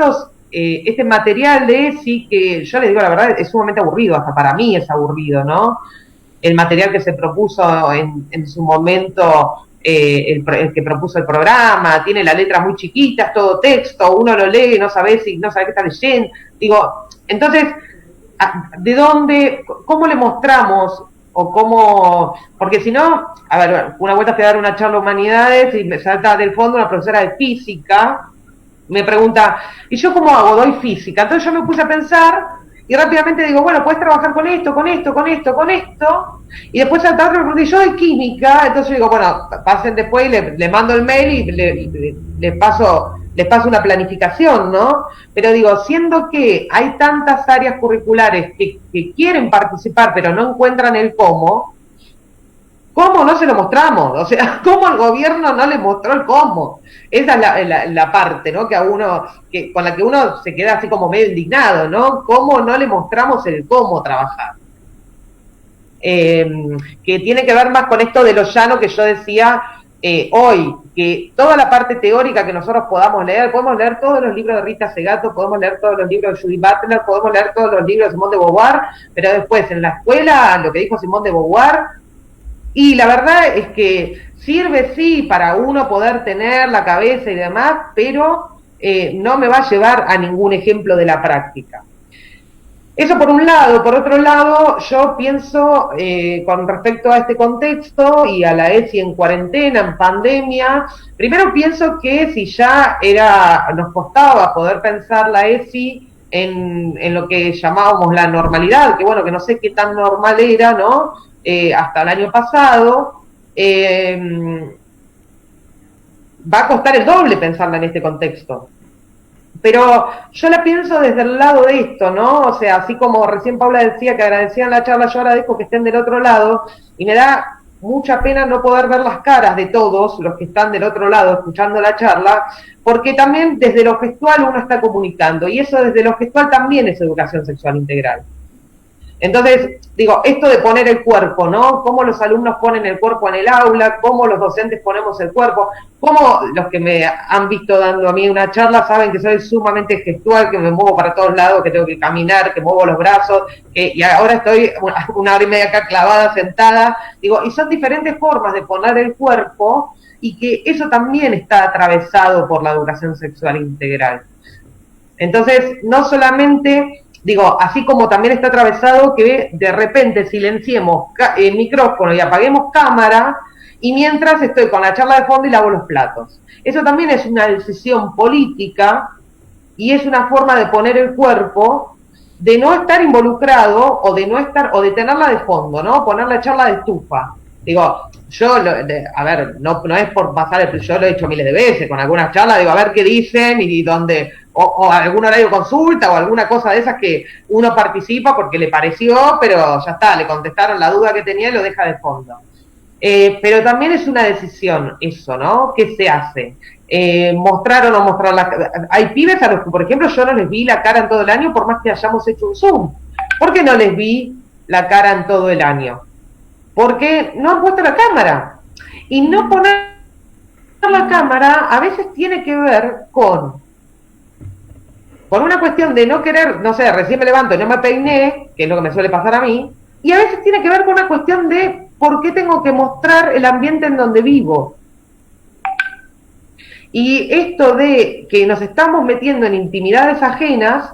este material de ESI que yo les digo la verdad es sumamente aburrido, hasta para mí es aburrido, ¿no? El material que se propuso en su momento, el que propuso el programa, tiene la letra muy chiquita, es todo texto, uno lo lee y no sabe qué está leyendo. Entonces, ¿de dónde, cómo le mostramos o cómo? Porque si no, una vuelta fui a dar una charla de humanidades y me salta del fondo una profesora de física, me pregunta, ¿y yo cómo hago? Doy física. Entonces yo me puse a pensar y rápidamente digo, bueno, puedes trabajar con esto, con esto, con esto, con esto. Y después salta otra y me pregunta, ¿y yo doy química? Entonces yo digo, bueno, pasen después y le mando el mail y les paso una planificación, ¿no? Pero digo, siendo que hay tantas áreas curriculares que quieren participar pero no encuentran el cómo no se lo mostramos? O sea, ¿cómo el gobierno no le mostró el cómo? Esa es la parte, ¿no? Con la que uno se queda así como medio indignado, ¿no? ¿Cómo no le mostramos el cómo trabajar? Que tiene que ver más con esto de lo llano que yo decía hoy, que toda la parte teórica que nosotros podemos leer todos los libros de Rita Segato, podemos leer todos los libros de Judith Butler, podemos leer todos los libros de Simone de Beauvoir, pero después en la escuela, lo que dijo Simone de Beauvoir, y la verdad es que sirve sí para uno poder tener la cabeza y demás, pero no me va a llevar a ningún ejemplo de la práctica. Eso por un lado. Por otro lado, yo pienso con respecto a este contexto y a la ESI en cuarentena, en pandemia, primero pienso que si ya nos costaba poder pensar la ESI en lo que llamábamos la normalidad, que bueno, que no sé qué tan normal era, ¿no? Hasta el año pasado, va a costar el doble pensarla en este contexto. Pero yo la pienso desde el lado de esto, ¿no? O sea, así como recién Paula decía que agradecían la charla, yo agradezco que estén del otro lado, y me da mucha pena no poder ver las caras de todos los que están del otro lado escuchando la charla, porque también desde lo gestual uno está comunicando, y eso desde lo gestual también es educación sexual integral. Entonces, digo, esto de poner el cuerpo, ¿no? Cómo los alumnos ponen el cuerpo en el aula, cómo los docentes ponemos el cuerpo, cómo los que me han visto dando a mí una charla saben que soy sumamente gestual, que me muevo para todos lados, que tengo que caminar, que muevo los brazos, y ahora estoy una hora y media acá clavada, sentada, digo, y son diferentes formas de poner el cuerpo, y que eso también está atravesado por la educación sexual integral. Entonces, no solamente... Digo, así como también está atravesado que de repente silenciemos el micrófono y apaguemos cámara, y mientras estoy con la charla de fondo y lavo los platos. Eso también es una decisión política y es una forma de poner el cuerpo, de no estar involucrado o de no estar, o de tenerla de fondo, ¿no? Poner la charla de estufa. Digo, yo, a ver, no es por pasar yo lo he hecho miles de veces con algunas charlas, digo, a ver qué dicen y dónde, o algún horario de consulta o alguna cosa de esas que uno participa porque le pareció, pero ya está, le contestaron la duda que tenía y lo deja de fondo. Pero también es una decisión eso, ¿no? ¿Qué se hace? Mostrar o no mostrar hay pibes a los que, por ejemplo, yo no les vi la cara en todo el año por más que hayamos hecho un Zoom. ¿Por qué no les vi la cara en todo el año? Porque no han puesto la cámara. Y no poner la cámara a veces tiene que ver con una cuestión de no querer, no sé, recién me levanto y no me peiné, que es lo que me suele pasar a mí, y a veces tiene que ver con una cuestión de por qué tengo que mostrar el ambiente en donde vivo. Y esto de que nos estamos metiendo en intimidades ajenas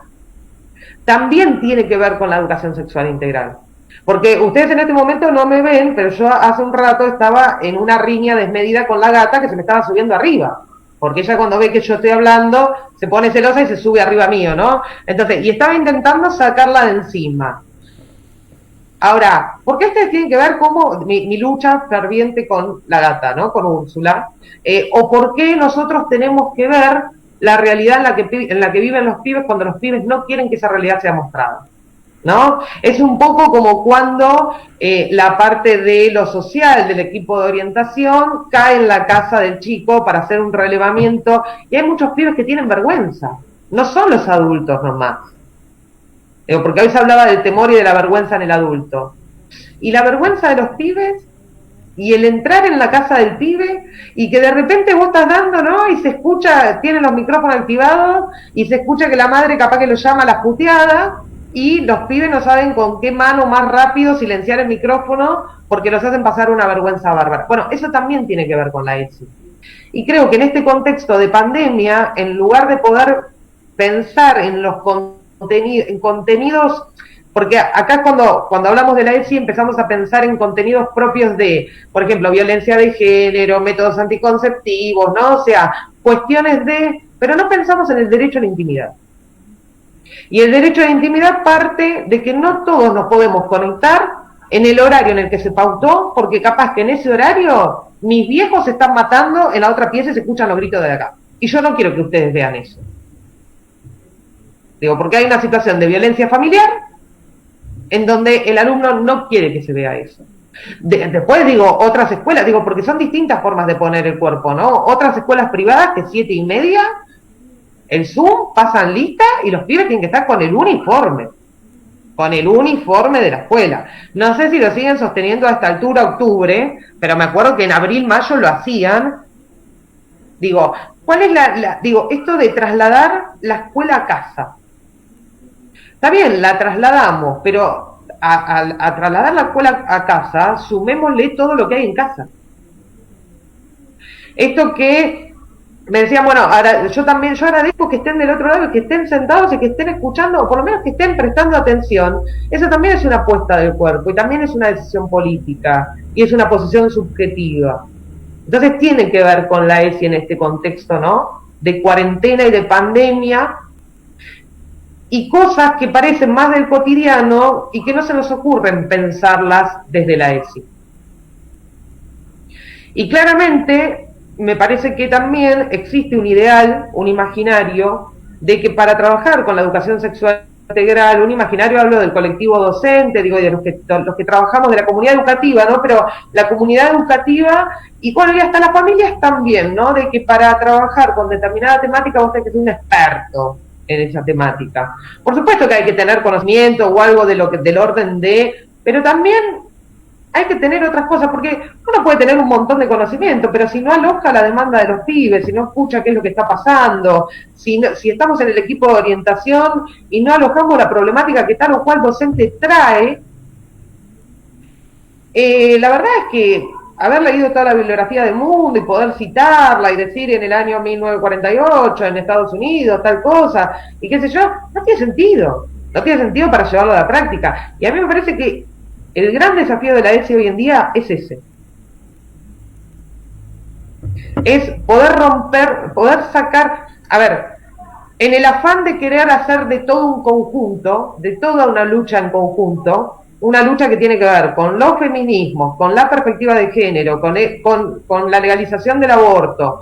también tiene que ver con la educación sexual integral. Porque ustedes en este momento no me ven, pero yo hace un rato estaba en una riña desmedida con la gata que se me estaba subiendo arriba. Porque ella cuando ve que yo estoy hablando se pone celosa y se sube arriba mío, ¿no? Entonces, y estaba intentando sacarla de encima. Ahora, ¿por qué ustedes tienen que ver cómo mi lucha ferviente con la gata, ¿no? Con Úrsula. O por qué nosotros tenemos que ver la realidad en la que viven los pibes cuando los pibes no quieren que esa realidad sea mostrada, ¿no? Es un poco como cuando la parte de lo social del equipo de orientación cae en la casa del chico para hacer un relevamiento, y hay muchos pibes que tienen vergüenza, no son los adultos nomás. Porque hoy se hablaba del temor y de la vergüenza en el adulto. Y la vergüenza de los pibes y el entrar en la casa del pibe y que de repente vos estás dando, ¿no? Y se escucha, tienen los micrófonos activados y se escucha que la madre capaz que lo llama a la puteada, y los pibes no saben con qué mano más rápido silenciar el micrófono porque los hacen pasar una vergüenza bárbara. Bueno, eso también tiene que ver con la ESI. Y creo que en este contexto de pandemia, en lugar de poder pensar en los contenidos, porque acá cuando hablamos de la ESI empezamos a pensar en contenidos propios de, por ejemplo, violencia de género, métodos anticonceptivos, ¿no? O sea, cuestiones pero no pensamos en el derecho a la intimidad. Y el derecho a la intimidad parte de que no todos nos podemos conectar en el horario en el que se pautó, porque capaz que en ese horario mis viejos se están matando en la otra pieza y se escuchan los gritos de acá. Y yo no quiero que ustedes vean eso. Digo, porque hay una situación de violencia familiar en donde el alumno no quiere que se vea eso. Después digo, otras escuelas, digo, porque son distintas formas de poner el cuerpo, ¿no? Otras escuelas privadas que 7:30, el Zoom, pasan lista y los pibes tienen que estar con el uniforme de la escuela. No sé si lo siguen sosteniendo a esta altura, octubre, pero me acuerdo que en abril, mayo lo hacían. Digo, ¿cuál es digo, esto de trasladar la escuela a casa? Está bien, la trasladamos, pero a trasladar la escuela a casa, sumémosle todo lo que hay en casa. Esto que me decían, bueno, ahora yo agradezco que estén del otro lado, que estén sentados y que estén escuchando, o por lo menos que estén prestando atención. Eso también es una apuesta del cuerpo y también es una decisión política y es una posición subjetiva. Entonces tiene que ver con la ESI en este contexto, ¿no? De cuarentena y de pandemia. y cosas que parecen más del cotidiano y que no se nos ocurren pensarlas desde la ESI. Y claramente me parece que también existe un ideal, un imaginario, de que para trabajar con la educación sexual integral, un imaginario, hablo del colectivo docente, digo, de los que trabajamos de la comunidad educativa, ¿no? Pero la comunidad educativa, y bueno, y hasta las familias también, ¿no? De que para trabajar con determinada temática vos tenés que ser un experto en esa temática. Por supuesto que hay que tener conocimiento o algo de del orden de, pero también hay que tener otras cosas, porque uno puede tener un montón de conocimiento, pero si no aloja la demanda de los pibes, si no escucha qué es lo que está pasando, si estamos en el equipo de orientación y no alojamos la problemática que tal o cual docente trae, la verdad es que haber leído toda la bibliografía del mundo y poder citarla y decir en el año 1948 en Estados Unidos tal cosa, y qué sé yo, no tiene sentido. No tiene sentido para llevarlo a la práctica. Y a mí me parece que el gran desafío de la ESI hoy en día es ese. Es poder romper, poder sacar, a ver, en el afán de querer hacer de todo un conjunto, de toda una lucha en conjunto, una lucha que tiene que ver con los feminismos, con la perspectiva de género, con la legalización del aborto,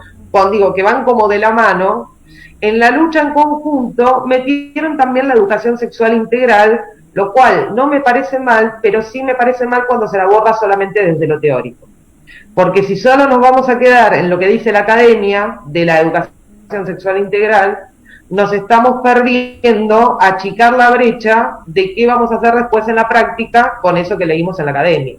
que van como de la mano, en la lucha en conjunto metieron también la educación sexual integral, lo cual no me parece mal, pero sí me parece mal cuando se la aborda solamente desde lo teórico. Porque si solo nos vamos a quedar en lo que dice la academia de la educación sexual integral, nos estamos perdiendo achicar la brecha de qué vamos a hacer después en la práctica con eso que leímos en la academia.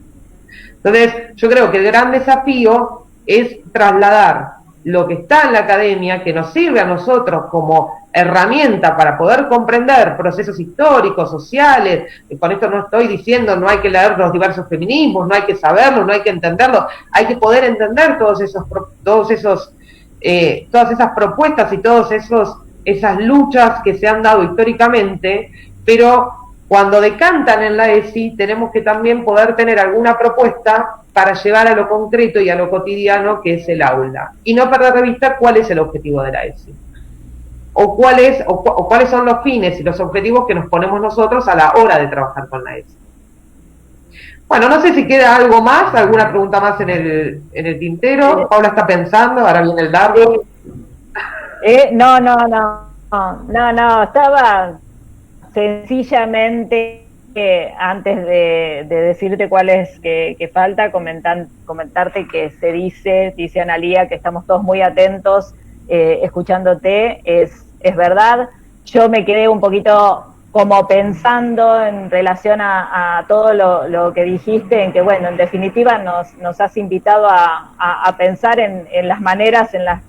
Entonces, yo creo que el gran desafío es trasladar lo que está en la academia, que nos sirve a nosotros como herramienta para poder comprender procesos históricos, sociales. Con esto no estoy diciendo no hay que leer los diversos feminismos, no hay que saberlo, no hay que entenderlo, hay que poder entender todas esas propuestas y esas luchas que se han dado históricamente, pero cuando decantan en la ESI tenemos que también poder tener alguna propuesta para llevar a lo concreto y a lo cotidiano, que es el aula, y no perder de vista cuál es el objetivo de la ESI, o cuáles son los fines y los objetivos que nos ponemos nosotros a la hora de trabajar con la ESI. Bueno, no sé si queda algo más, alguna pregunta más en el tintero. Paula está pensando, ahora viene el dardo. No, estaba sencillamente antes de decirte cuál es que falta, comentarte que dice Analía, que estamos todos muy atentos escuchándote, es verdad. Yo me quedé un poquito como pensando en relación a todo lo que dijiste, en que bueno, en definitiva nos has invitado a pensar en las maneras en las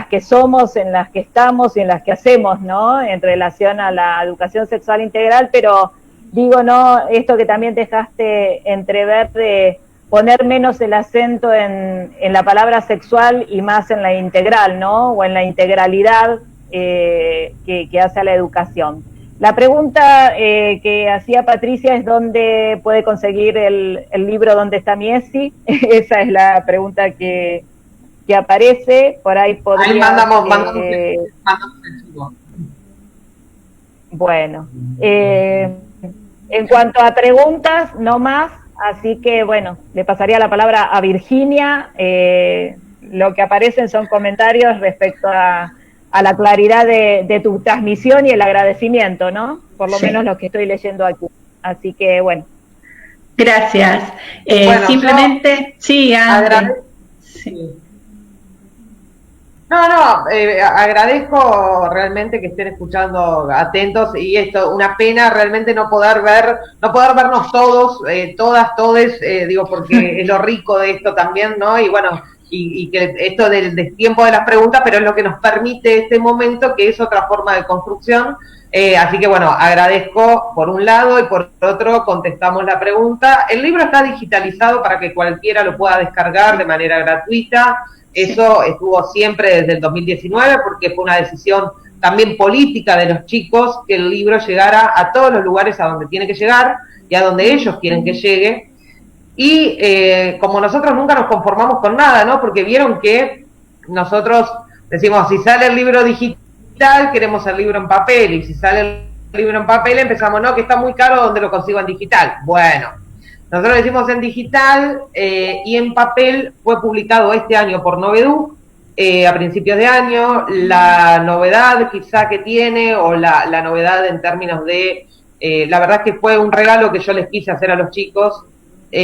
que somos, en las que estamos y en las que hacemos, ¿no? En relación a la educación sexual integral, pero digo, ¿no? Esto que también dejaste entrever de poner menos el acento en la palabra sexual y más en la integral, ¿no? O en la integralidad que hace a la educación. La pregunta que hacía Patricia es dónde puede conseguir el libro ¿Dónde está mi ESI? Esa es la pregunta que aparece, por ahí podría... Ahí mandamos el chivo. Bueno, en cuanto a preguntas, no más, así que bueno, le pasaría la palabra a Virginia. Lo que aparecen son comentarios respecto a la claridad de tu transmisión y el agradecimiento, ¿no? Por lo menos lo que estoy leyendo aquí. Así que bueno. Gracias. Bueno, simplemente, sí, sí. Agradezco realmente que estén escuchando atentos, y esto, una pena realmente no poder vernos todos, todas, todes, porque es lo rico de esto también, ¿no? Y bueno, y que esto del tiempo de las preguntas, pero es lo que nos permite este momento, que es otra forma de construcción. Así que bueno, agradezco por un lado, y por otro contestamos la pregunta. El libro está digitalizado para que cualquiera lo pueda descargar de manera gratuita. Eso estuvo siempre desde el 2019, porque fue una decisión también política de los chicos que el libro llegara a todos los lugares a donde tiene que llegar y a donde ellos quieren que llegue. Y como nosotros nunca nos conformamos con nada, ¿no? Porque vieron que nosotros decimos, si sale el libro digital, digital, queremos el libro en papel, y si sale el libro en papel empezamos, no, que está muy caro, ¿dónde lo consigo en digital? Bueno, nosotros lo hicimos en digital y en papel. Fue publicado este año por Novedú, a principios de año. La novedad quizá que tiene, o la novedad en términos de, la verdad es que fue un regalo que yo les quise hacer a los chicos, a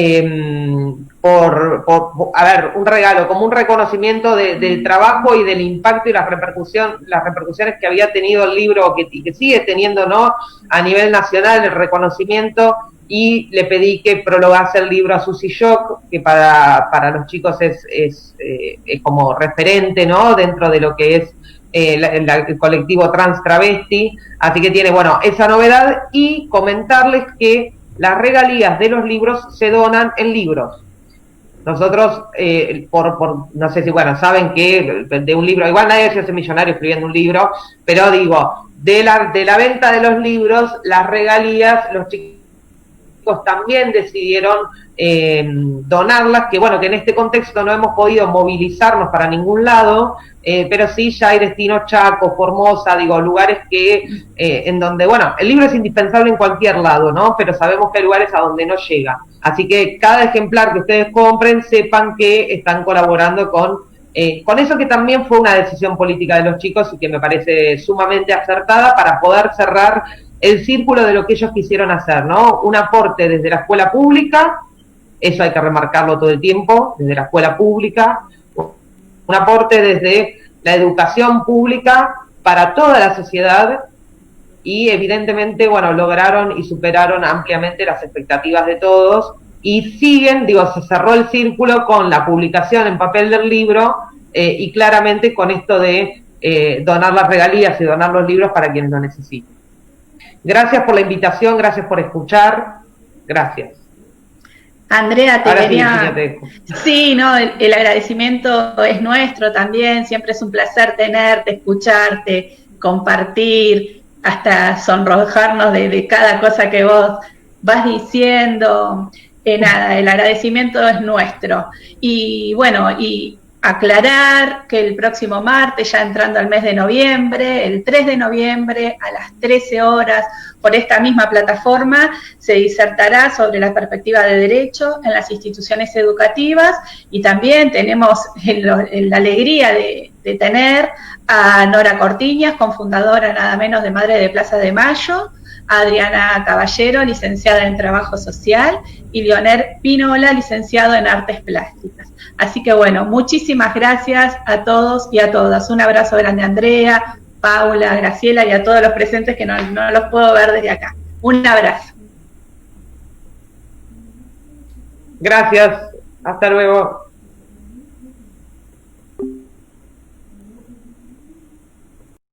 ver, un regalo, como un reconocimiento del trabajo y del impacto y las repercusiones que había tenido el libro, que sigue teniendo, ¿no?, a nivel nacional, el reconocimiento. Y le pedí que prologase el libro a Susi Shock, que para los chicos es como referente, ¿no?, dentro de lo que es el colectivo trans travesti. Así que tiene, bueno, esa novedad. Y comentarles que las regalías de los libros se donan en libros. Nosotros, no sé si, bueno, saben que de un libro, igual nadie se hace millonario escribiendo un libro, pero digo, de la venta de los libros, las regalías, los chicos también decidieron donarlas, que bueno, que en este contexto no hemos podido movilizarnos para ningún lado, pero sí ya hay destinos, Chaco, Formosa, digo, lugares que en donde, bueno, el libro es indispensable en cualquier lado, ¿no?, pero sabemos que hay lugares a donde no llega. Así que cada ejemplar que ustedes compren, sepan que están colaborando con eso, que también fue una decisión política de los chicos y que me parece sumamente acertada para poder cerrar el círculo de lo que ellos quisieron hacer, ¿no? Un aporte desde la escuela pública, eso hay que remarcarlo todo el tiempo, desde la escuela pública, un aporte desde la educación pública para toda la sociedad, y evidentemente, bueno, lograron y superaron ampliamente las expectativas de todos, y siguen, digo, se cerró el círculo con la publicación en papel del libro, y claramente con esto de donar las regalías y donar los libros para quienes lo necesiten. Gracias por la invitación, gracias por escuchar, gracias. Andrea, te Ahora quería... sí, Sí, no, el agradecimiento es nuestro también, siempre es un placer tenerte, escucharte, compartir, hasta sonrojarnos de cada cosa que vos vas diciendo. Nada, el agradecimiento es nuestro. Y bueno, y aclarar que el próximo martes, ya entrando al mes de noviembre, el 3 de noviembre a las 13 horas, por esta misma plataforma, se disertará sobre la perspectiva de derecho en las instituciones educativas, y también tenemos la alegría de tener a Nora Cortiñas, cofundadora nada menos de Madre de Plaza de Mayo, a Adriana Caballero, licenciada en Trabajo Social, y Leonel Pinola, licenciado en Artes Plásticas. Así que bueno, muchísimas gracias a todos y a todas. Un abrazo grande a Andrea, Paula, Graciela y a todos los presentes que no los puedo ver desde acá. Un abrazo. Gracias, hasta luego.